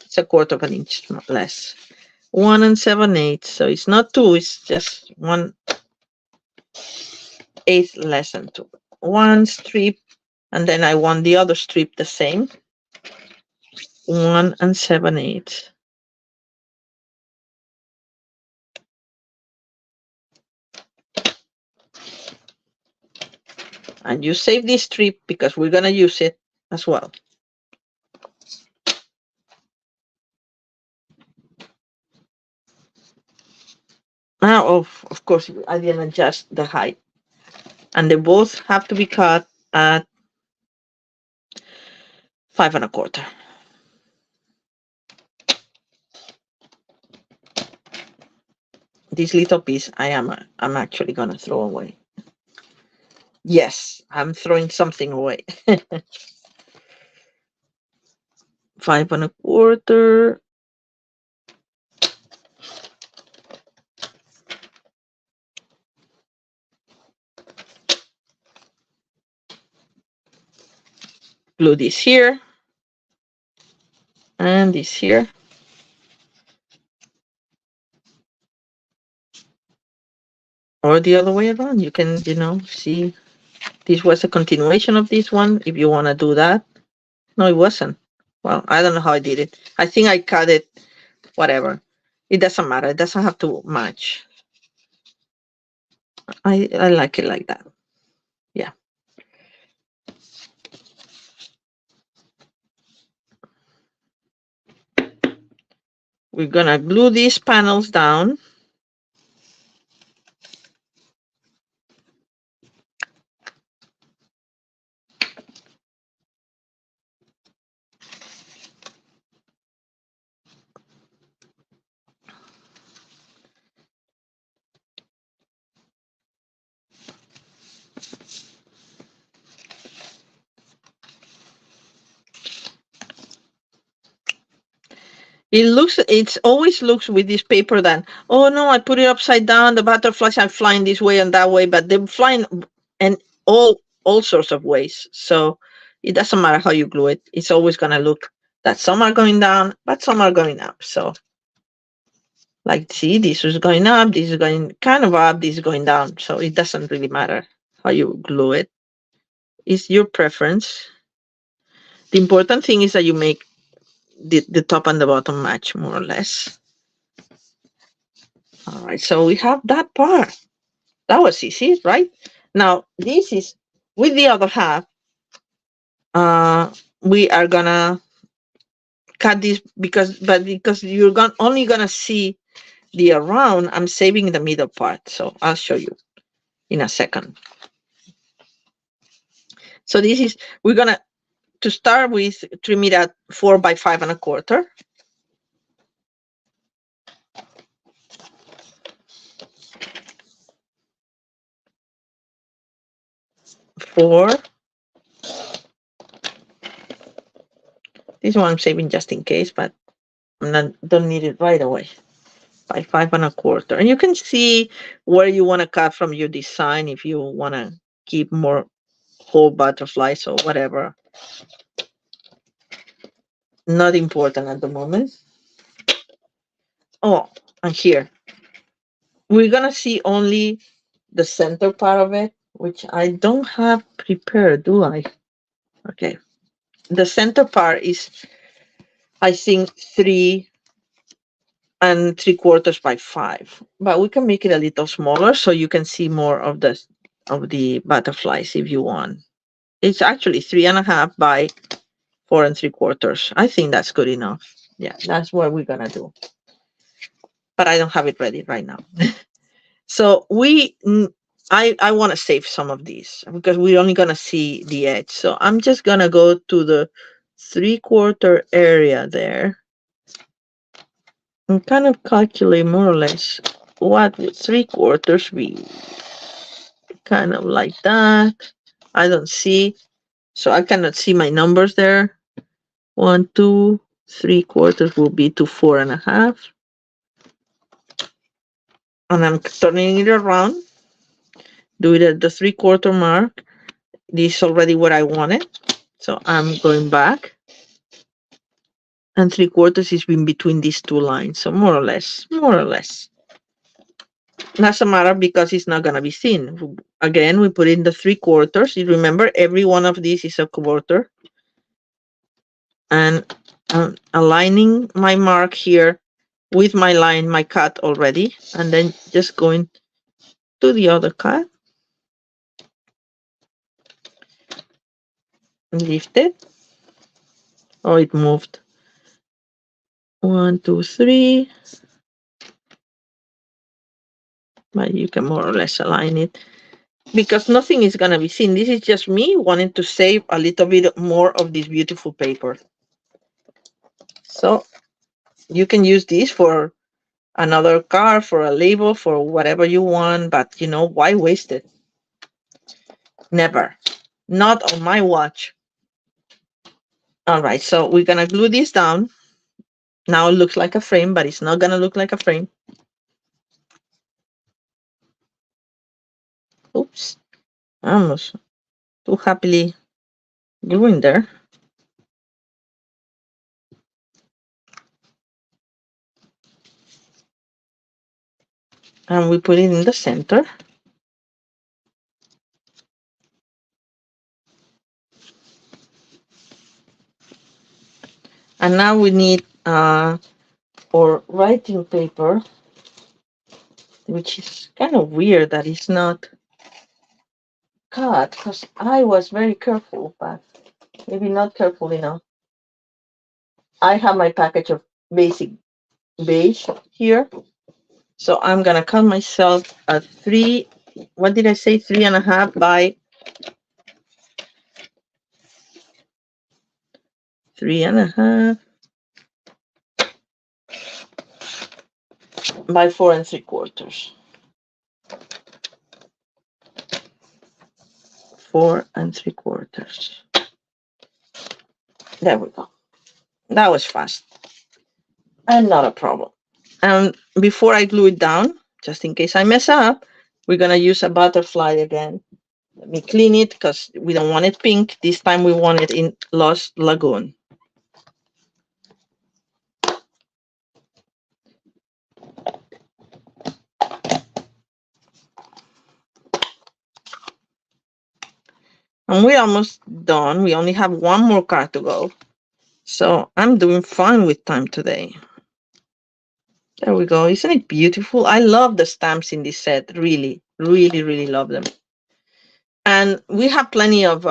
it's a 1/4 of an inch less. 1 7/8. So it's not 2, it's just 1/8 less than 2. One strip, and then I want the other strip the same. 1 7/8. And you save this strip because we're gonna use it as well. Now, of course, I didn't adjust the height. And they both have to be cut at 5 1/4. This little piece I'm actually gonna throw away. Yes, I'm throwing something away. 5 1/4. Glue this here. And this here. Or the other way around. You can, see this was a continuation of this one if you want to do that. No, it wasn't. Well, I don't know how I did it. I think I cut it, whatever. It doesn't matter. It doesn't have to match. I like it like that. Yeah. We're going to glue these panels down. It always looks with this paper that, oh no, I put it upside down, the butterflies are flying this way and that way, but they're flying in all sorts of ways. So it doesn't matter how you glue it. It's always going to look that some are going down, but some are going up. So like, see, this is going up, this is going kind of up, this is going down. So it doesn't really matter how you glue it. It's your preference. The important thing is that you make the top and the bottom match more or less. All right, so we have that part. That was easy, right? Now, this is with the other half. We are gonna cut this because you're only gonna see the around. I'm saving the middle part, so I'll show you in a second. So this is, we're gonna, to start with, trim it at 4 by 5 1/4. 4. This one I'm saving just in case, but don't need it right away. By 5 1/4. And you can see where you want to cut from your design if you want to keep more whole butterflies or whatever. Not important at the moment. Oh, and here we're gonna see only the center part of it, which I don't have prepared, do I? Okay. The center part is, I think, 3 3/4 by 5, but we can make it a little smaller so you can see more of the butterflies if you want. It's actually 3.5 by 4 3/4. I think that's good enough. Yeah, that's what we're gonna do. But I don't have it ready right now. So I want to save some of these because we're only gonna see the edge. So I'm just gonna go to the 3/4 area there and kind of calculate more or less what would 3/4 be. Kind of like that. I don't see, so I cannot see my numbers there. 1, 2, 3/4 will be to 4.5. And I'm turning it around, do it at the 3/4 mark. This is already what I wanted. So I'm going back. And 3/4 is in between these two lines. So more or less, more or less. Doesn't matter because it's not going to be seen. Again, we put in the 3/4. You remember, every one of these is a quarter. And I'm aligning my mark here with my line, my cut already. And then just going to the other cut. Lift it. Oh, it moved. 1, 2, 3. But you can more or less align it because nothing is going to be seen. This is just me wanting to save a little bit more of this beautiful paper. So you can use this for another card, for a label, for whatever you want, but why waste it? Never. Not on my watch. All right, so we're going to glue this down. Now it looks like a frame, but it's not going to look like a frame. Oops. I almost too happily gluing there. And we put it in the center. And now we need our writing paper, which is kind of weird that it's not cut because I was very careful, but maybe not careful enough. I have my package of basic beige here. So I'm going to cut myself a 3, what did I say? 3.5 by 3.5 by 4 3/4. 4 3/4. There we go. That was fast and not a problem. And before I glue it down, just in case I mess up, we're going to use a butterfly again. Let me clean it because we don't want it pink. This time we want it in Lost Lagoon. And we're almost done. We only have one more card to go. So I'm doing fine with time today. There we go. Isn't it beautiful? I love the stamps in this set. Really, really, really love them. And we have plenty of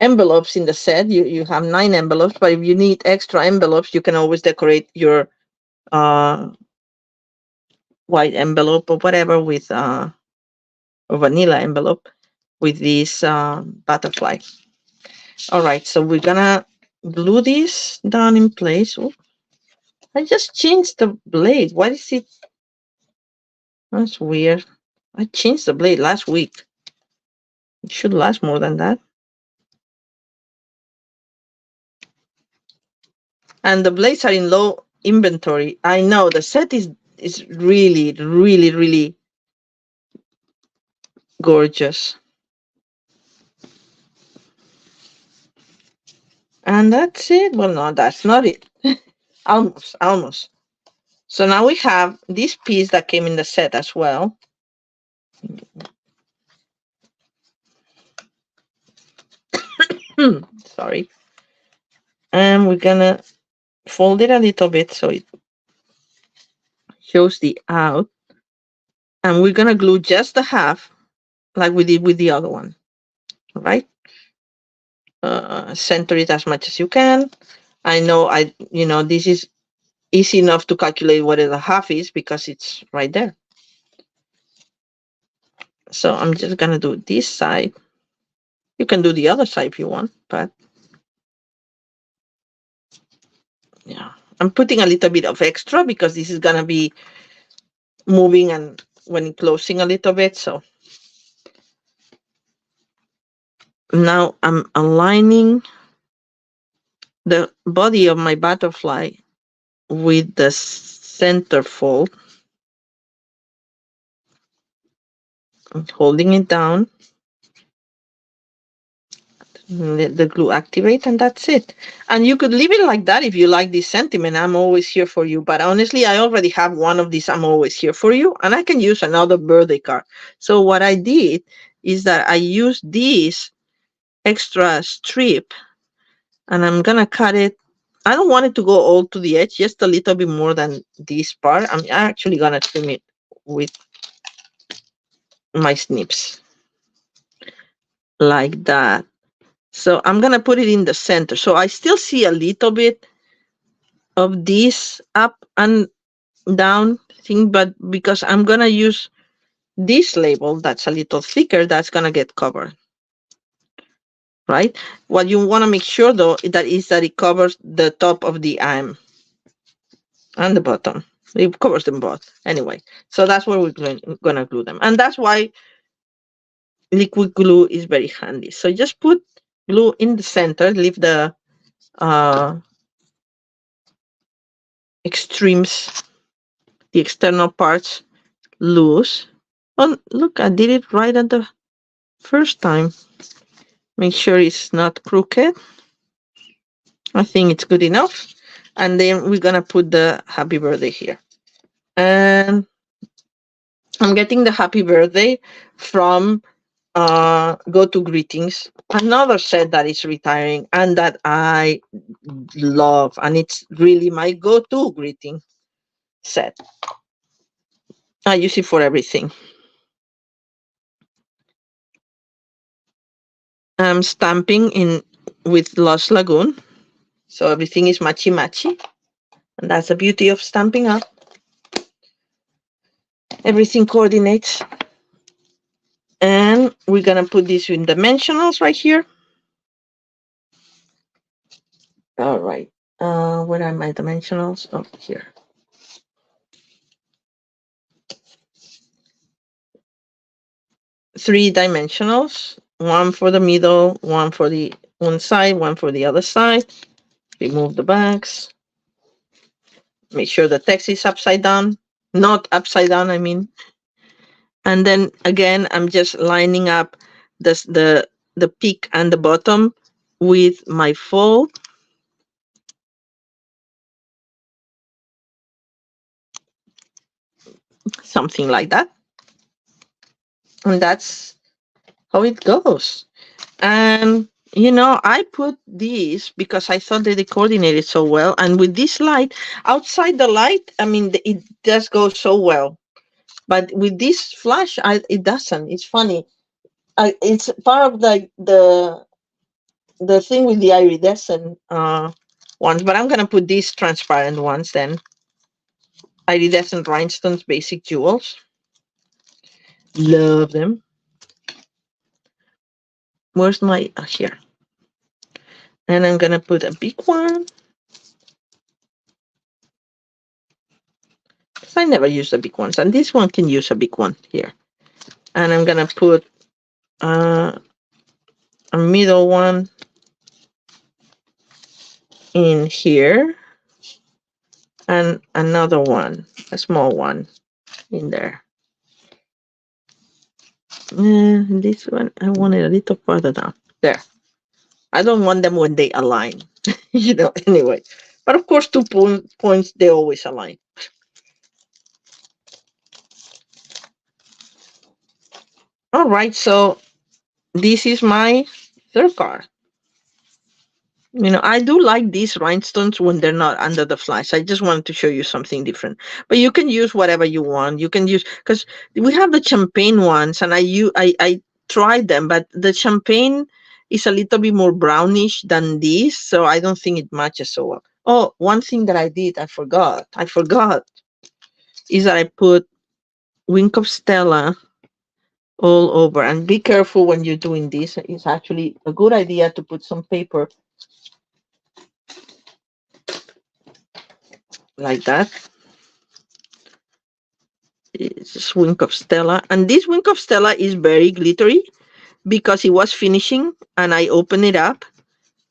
envelopes in the set. You have 9 envelopes, but if you need extra envelopes, you can always decorate your white envelope or whatever with a vanilla envelope with this butterfly. All right, so we're gonna glue this down in place. Oh, I just changed the blade. Why is it? That's weird. I changed the blade last week. It should last more than that. And the blades are in low inventory. I know the set is really, really, really gorgeous. And that's it. Well, no, that's not it. Almost, almost. So now we have this piece that came in the set as well. Sorry. And we're gonna fold it a little bit so it shows the out. And we're gonna glue just the half like we did with the other one. All right. Center it as much as you can. I know this is easy enough to calculate what the half is because it's right there. So I'm just gonna do this side. You can do the other side if you want, but yeah, I'm putting a little bit of extra because this is gonna be moving and when closing a little bit. So now I'm aligning the body of my butterfly with the center fold. I'm holding it down. Let the glue activate, and that's it. And you could leave it like that if you like this sentiment. I'm always here for you. But honestly, I already have one of these I'm always here for you, and I can use another birthday card. So what I did is that I used this extra strip, and I'm gonna cut it. I don't want it to go all to the edge, just a little bit more than this part. I'm actually gonna trim it with my snips like that. So I'm gonna put it in the center. So I still see a little bit of this up and down thing, but because I'm gonna use this label that's a little thicker, that's gonna get covered. Right? What you want to make sure though that it covers the top of the arm and the bottom. It covers them both anyway. So that's where we're gonna glue them, and that's why liquid glue is very handy. So just put glue in the center, leave the extremes, the external parts loose. Oh, look, I did it right at the first time. Make sure it's not crooked. I think it's good enough. And then we're gonna put the happy birthday here. And I'm getting the happy birthday from Go To Greetings, another set that is retiring and that I love, and it's really my go-to greeting set. I use it for everything. I'm stamping in with Lost Lagoon, so everything is matchy-matchy, and that's the beauty of Stampin' Up. Everything coordinates. And we're gonna put this in dimensionals right here. All right. Where are my dimensionals? Oh, here. Three dimensionals. One for the middle, one for the one side, one for the other side. Remove the bags. Make sure the text is upside down. Not upside down, I mean. And then again, I'm just lining up the peak and the bottom with my fold. Something like that. And that's how it goes. And I put these because I thought that they coordinated so well. And with this light, outside the light, I mean, it does go so well. But with this flash, it doesn't. It's funny. It's part of the thing with the iridescent ones. But I'm gonna put these transparent ones then. Iridescent rhinestones, basic jewels. Love them. Where's my here? And I'm gonna put a big one. I never use the big ones, and this one can use a big one here. And I'm gonna put a middle one in here, and another one, a small one, in there. And this one, I want it a little further down. There. I don't want them when they align, anyway. But of course, points, they always align. All right, so this is my third card. I do like these rhinestones when they're not under the flash. I just wanted to show you something different. But you can use whatever you want. You can use, because we have the champagne ones, and I tried them, but the champagne is a little bit more brownish than this, so I don't think it matches so well. Oh, one thing that I did, I forgot, is that I put Wink of Stella all over. And be careful when you're doing this. It's actually a good idea to put some paper like that. It's just Wink of Stella. And this Wink of Stella is very glittery because it was finishing and I opened it up.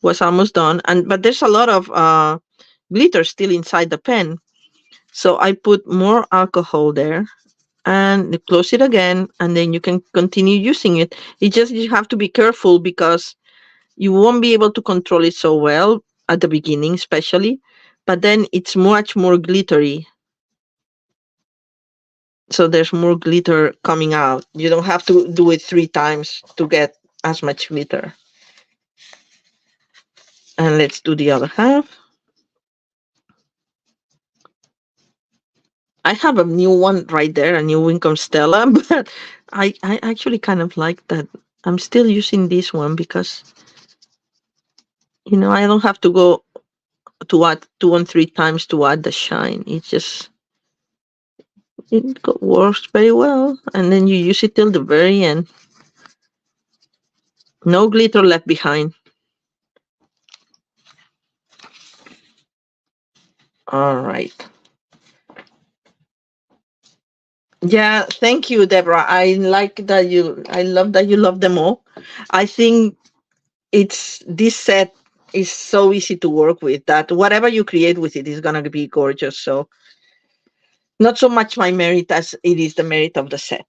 Was almost done. But there's a lot of glitter still inside the pen. So I put more alcohol there and you close it again, and then you can continue using it. You have to be careful because you won't be able to control it so well at the beginning, especially, but then it's much more glittery. So there's more glitter coming out. You don't have to do it 3 times to get as much glitter. And let's do the other half. I have a new one right there, a new Wink of Stella, but I actually kind of like that. I'm still using this one because, I don't have to go to add 2 and 3 times to add the shine. It works very well, and then you use it till the very end. No glitter left behind. All right. Yeah, thank you, Deborah. I love that you love them all. I think this set is so easy to work with that whatever you create with it is gonna be gorgeous. So not so much my merit as it is the merit of the set.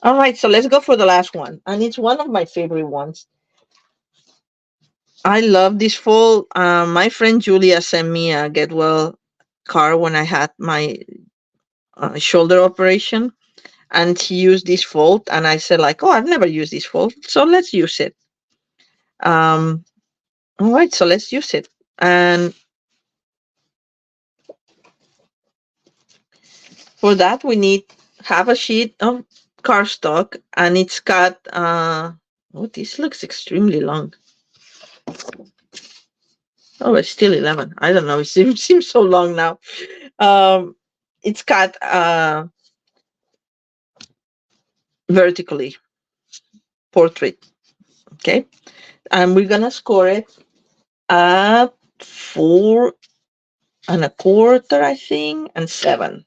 All right, so let's go for the last one. And it's one of my favorite ones. I love this fall. My friend Julia sent me a Get Well card when I had my shoulder operation, and she used this fold, and I said like, oh, I've never used this fold, so let's use it. All right, so let's use it. And for that, we need half a sheet of cardstock, and it's got, oh, this looks extremely long. Oh, it's still 11. I don't know. It seems so long now. It's cut vertically, portrait. Okay. And we're going to score it at 4 and a quarter, I think, and 7.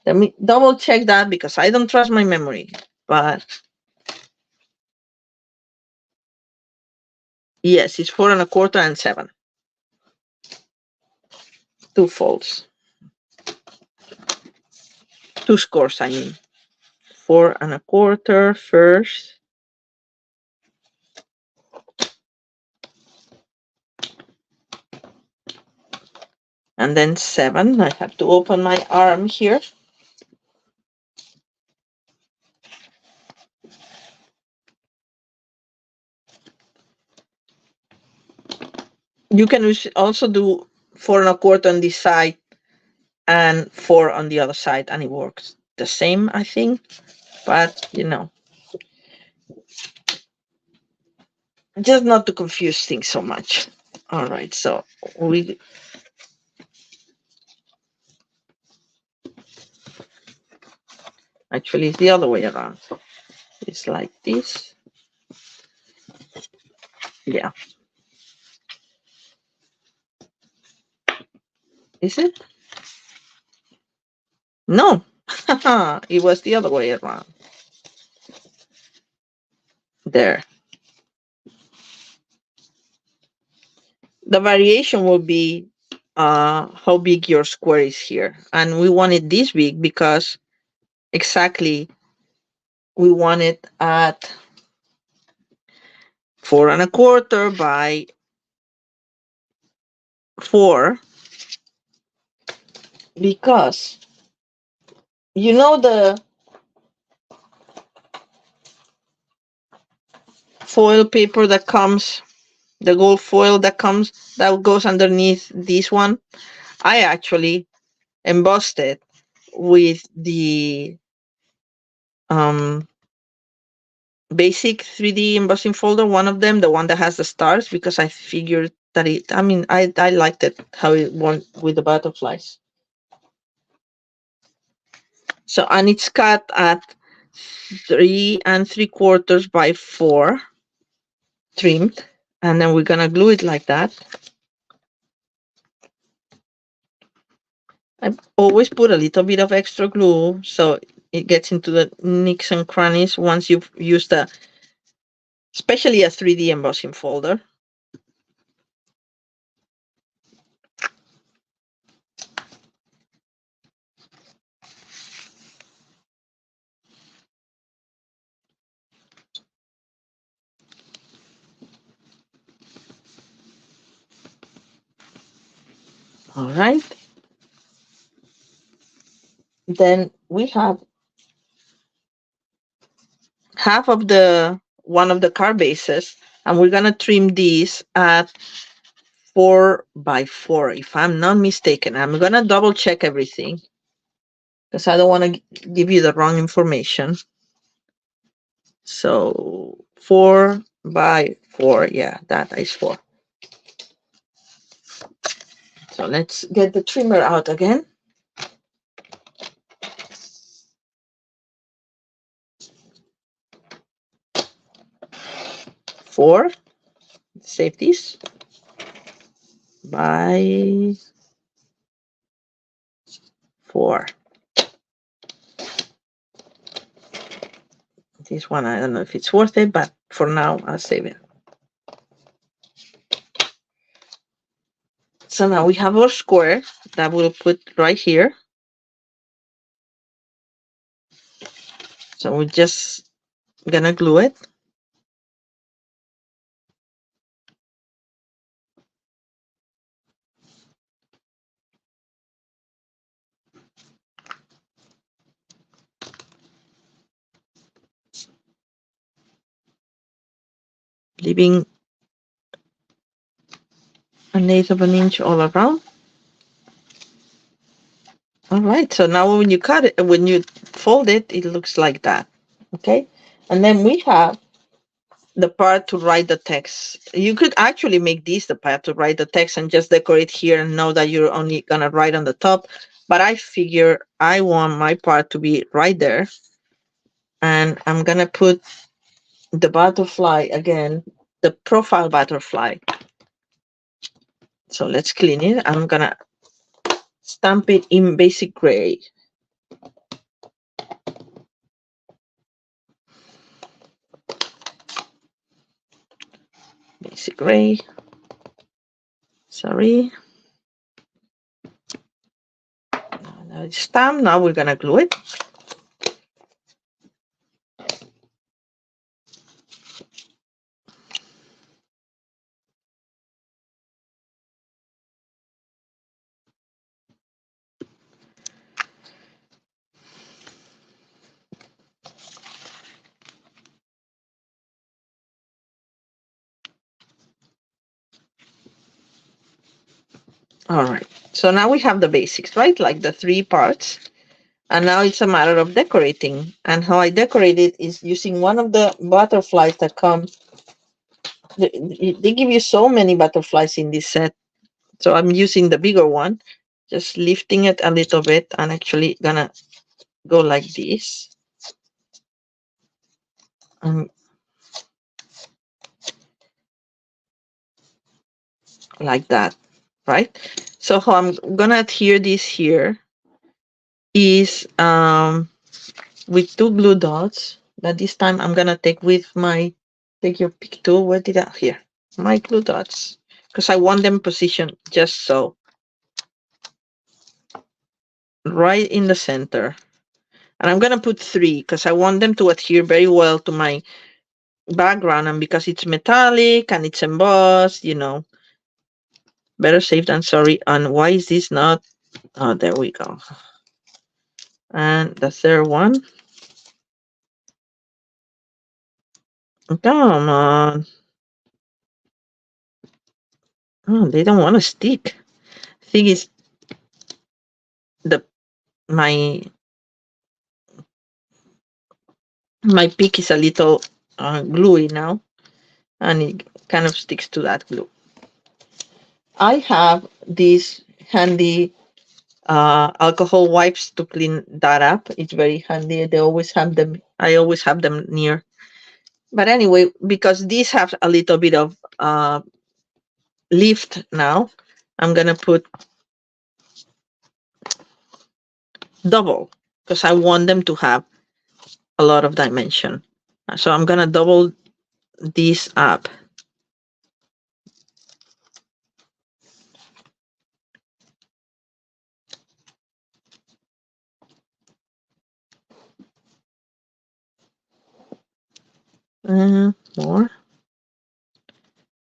Let me double check that because I don't trust my memory. But yes, it's 4 and a quarter and 7. 2 folds. 2 scores, I mean. 4 and a quarter first. And then 7. I have to open my arm here. You can also do 4 and a quarter on this side and 4 on the other side, and it works the same, I think. But just not to confuse things so much. All right, so actually it's the other way around. It's like this. Yeah. Is it? No. It was the other way around. There. The variation will be how big your square is here. And we want it this big because exactly we want it at 4¼ by 4, because you know the foil paper that comes, the gold foil that goes underneath this one. I actually embossed it with the basic 3D embossing folder, one of them, the one that has the stars, because I figured that I liked it, how it went with the butterflies. So, and it's cut at 3¾ by 4, trimmed, and then we're gonna glue it like that. I always put a little bit of extra glue so it gets into the nicks and crannies once you've used especially a 3D embossing folder. All right. Then we have half of one of the card bases, and we're gonna trim these at 4×4, if I'm not mistaken. I'm gonna double check everything because I don't want to give you the wrong information. So 4×4, yeah, that is 4. So let's get the trimmer out again. Four, save this, by 4. This one, I don't know if it's worth it, but for now, I'll save it. So now we have our square that we'll put right here. So we're just gonna glue it. Leaving 1/8 of an inch all around. All right, so now when you cut it, when you fold it, it looks like that. Okay, and then we have the part to write the text. You could actually make this the part to write the text and just decorate here and know that you're only gonna write on the top. But I figure I want my part to be right there. And I'm gonna put the butterfly again, the profile butterfly. So let's clean it. I'm gonna stamp it in basic gray. Basic gray. Sorry. Now it's stamped. Now we're gonna glue it. All right. So now we have the basics, right? Like the 3 parts. And now it's a matter of decorating. And how I decorate it is using one of the butterflies that come. They give you so many butterflies in this set. So I'm using the bigger one, just lifting it a little bit and actually gonna go like this. Like that, right? So how I'm gonna adhere this here is with 2 glue dots that this time I'm gonna take with my take your pick tool. Where did I here? My glue dots, because I want them positioned just so, right in the center. And I'm gonna put 3 because I want them to adhere very well to my background, and because it's metallic and it's embossed, you know, better safe than sorry. And why is this not? Oh, there we go. And the third one. Come on. Oh, they don't want to stick. Thing is, the my my pick is a little gluey now, and it kind of sticks to that glue. I have these handy alcohol wipes to clean that up. It's very handy. They always have them. I always have them near. But anyway, because these have a little bit of lift now, I'm gonna put double because I want them to have a lot of dimension. So I'm gonna double this up. More.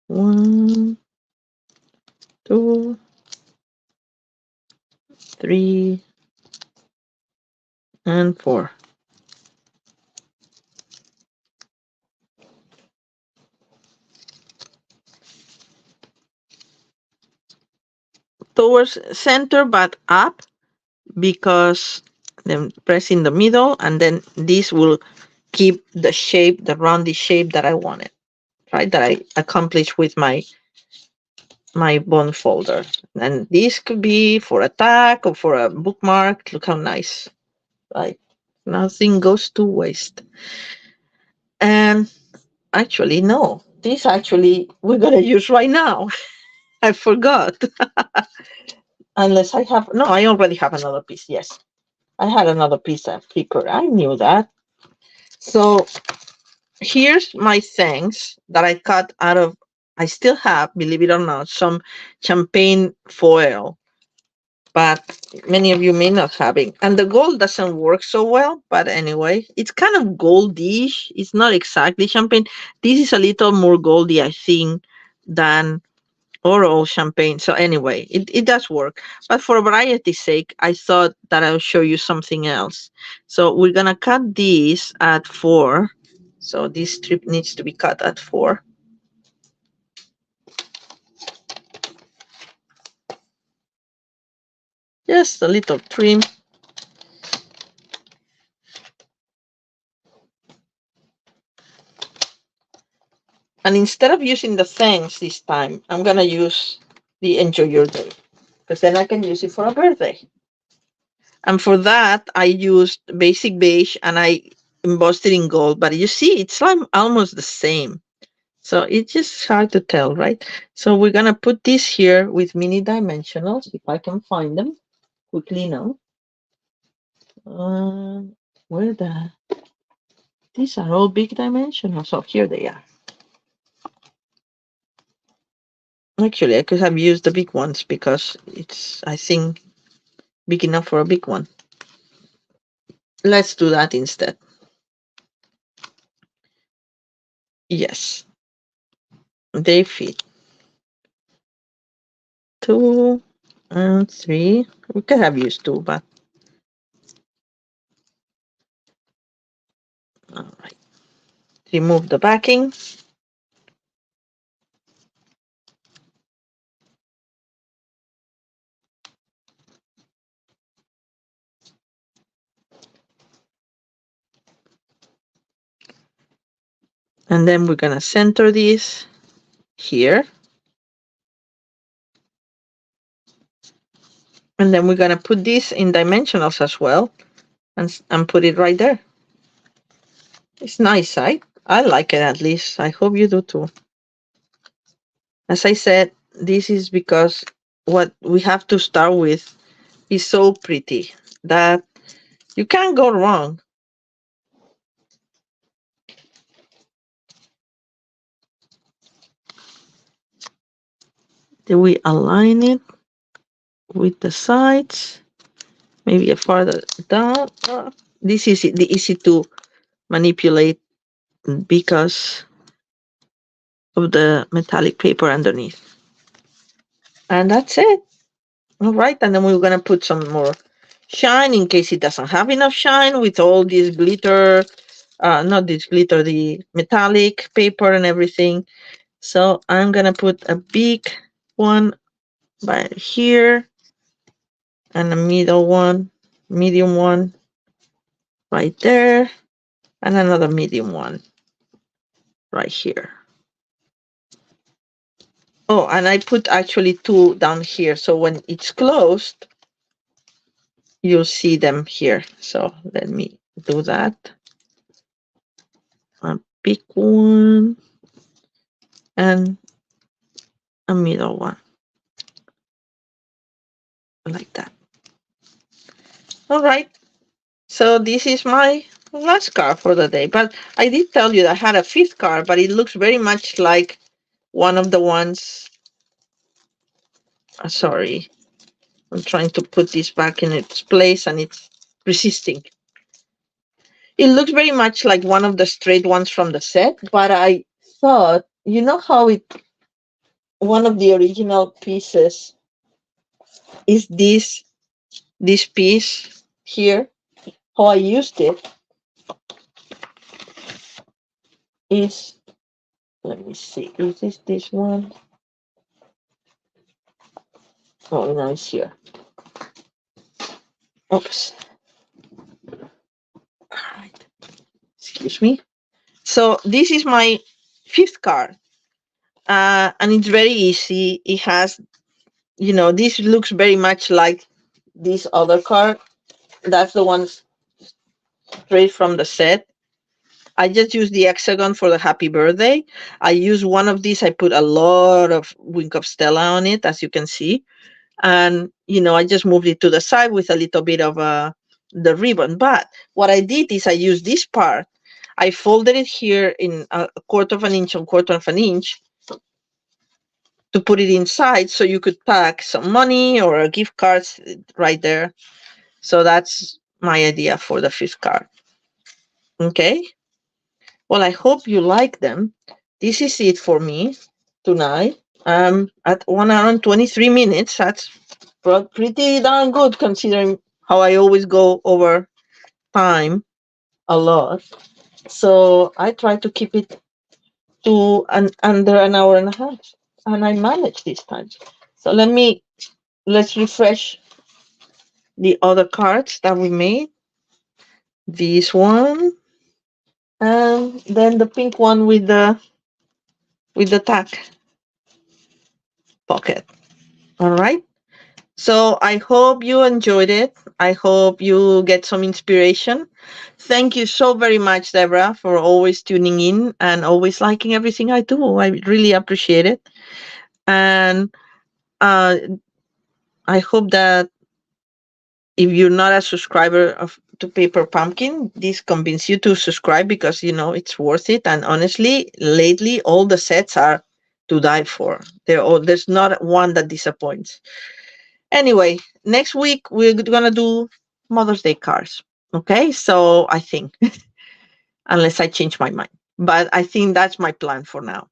1, 2, 3, and 4. Towards center but up, because then press in the middle, and then this will keep the shape, the roundy shape that I wanted, right? That I accomplished with my bond folder. And this could be for a tag or for a bookmark. Look how nice, right? Nothing goes to waste. And actually, no, this actually we're gonna use right now. I forgot. Unless I have, no, I already have another piece. Yes, I had another piece of paper. I knew that. So here's my things that I cut out of, I still have, believe it or not, some champagne foil, but many of you may not have it. And the gold doesn't work so well, but anyway, it's kind of goldish. It's not exactly champagne. This is a little more goldy, I think, than oral champagne. So anyway, it does work. But for variety's sake, I thought that I'll show you something else. So we're gonna cut this at 4. So this strip needs to be cut at 4. Just a little trim. And instead of using the thanks this time, I'm gonna use the enjoy your day, because then I can use it for a birthday. And for that, I used basic beige and I embossed it in gold. But you see, it's like almost the same. So it's just hard to tell, right? So we're gonna put this here with mini dimensionals, if I can find them quickly now. Where the? These are all big dimensionals. So here they are. Actually, I could have used the big ones because it's, I think, big enough for a big one. Let's do that instead. Yes, they fit. 2 and 3. We could have used 2, but all right. Remove the backing. And then we're gonna center this here. And then we're gonna put this in dimensionals as well, and put it right there. It's nice, I like it at least. I hope you do too. As I said, this is because what we have to start with is so pretty that you can't go wrong. Then we align it with the sides, maybe a farther down. This is easy to manipulate because of the metallic paper underneath. And that's it. All right, and then we're gonna put some more shine in case it doesn't have enough shine with all this glitter, not this glitter, the metallic paper and everything. So I'm gonna put a big one by here and a middle one, medium one right there, and another medium one right here. Oh, and I put actually two down here. So when it's closed, you'll see them here. So let me do that. A big one and a middle one. Like that. All right. So this is my last card for the day. But I did tell you that I had a fifth card, but it looks very much like one of the ones. Sorry. I'm trying to put this back in its place and it's resisting. It looks very much like one of the straight ones from the set, but I thought, you know how one of the original pieces is this piece here? How I used it is, let me see, is this one? Oh, no, it's here. Oops. All right. Excuse me. So this is my fifth card. And it's very easy. It has, this looks very much like this other card. That's the one straight from the set. I just use the hexagon for the happy birthday. I use one of these. I put a lot of Wink of Stella on it, as you can see. And, I just moved it to the side with a little bit of the ribbon. But what I did is I used this part. I folded it here in a quarter of an inch on quarter of an inch to put it inside so you could pack some money or gift cards right there. So that's my idea for the fifth card. Okay. Well, I hope you like them. This is it for me tonight. At 1 hour and 23 minutes. That's pretty darn good considering how I always go over time a lot. So I try to keep it to under an hour and a half. And I managed this time. So let's refresh the other cards that we made. This one. And then the pink one with the tack pocket. All right. So I hope you enjoyed it. I hope you get some inspiration. Thank you so very much, Deborah, for always tuning in and always liking everything I do. I really appreciate it. And I hope that if you're not a subscriber to Paper Pumpkin, this convinces you to subscribe because, it's worth it. And honestly, lately, all the sets are to die for. There's not one that disappoints. Anyway, next week, we're going to do Mother's Day cards. Okay? So I think, unless I change my mind. But I think that's my plan for now.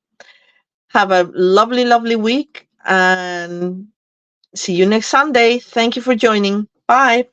Have a lovely, lovely week and see you next Sunday. Thank you for joining. Bye.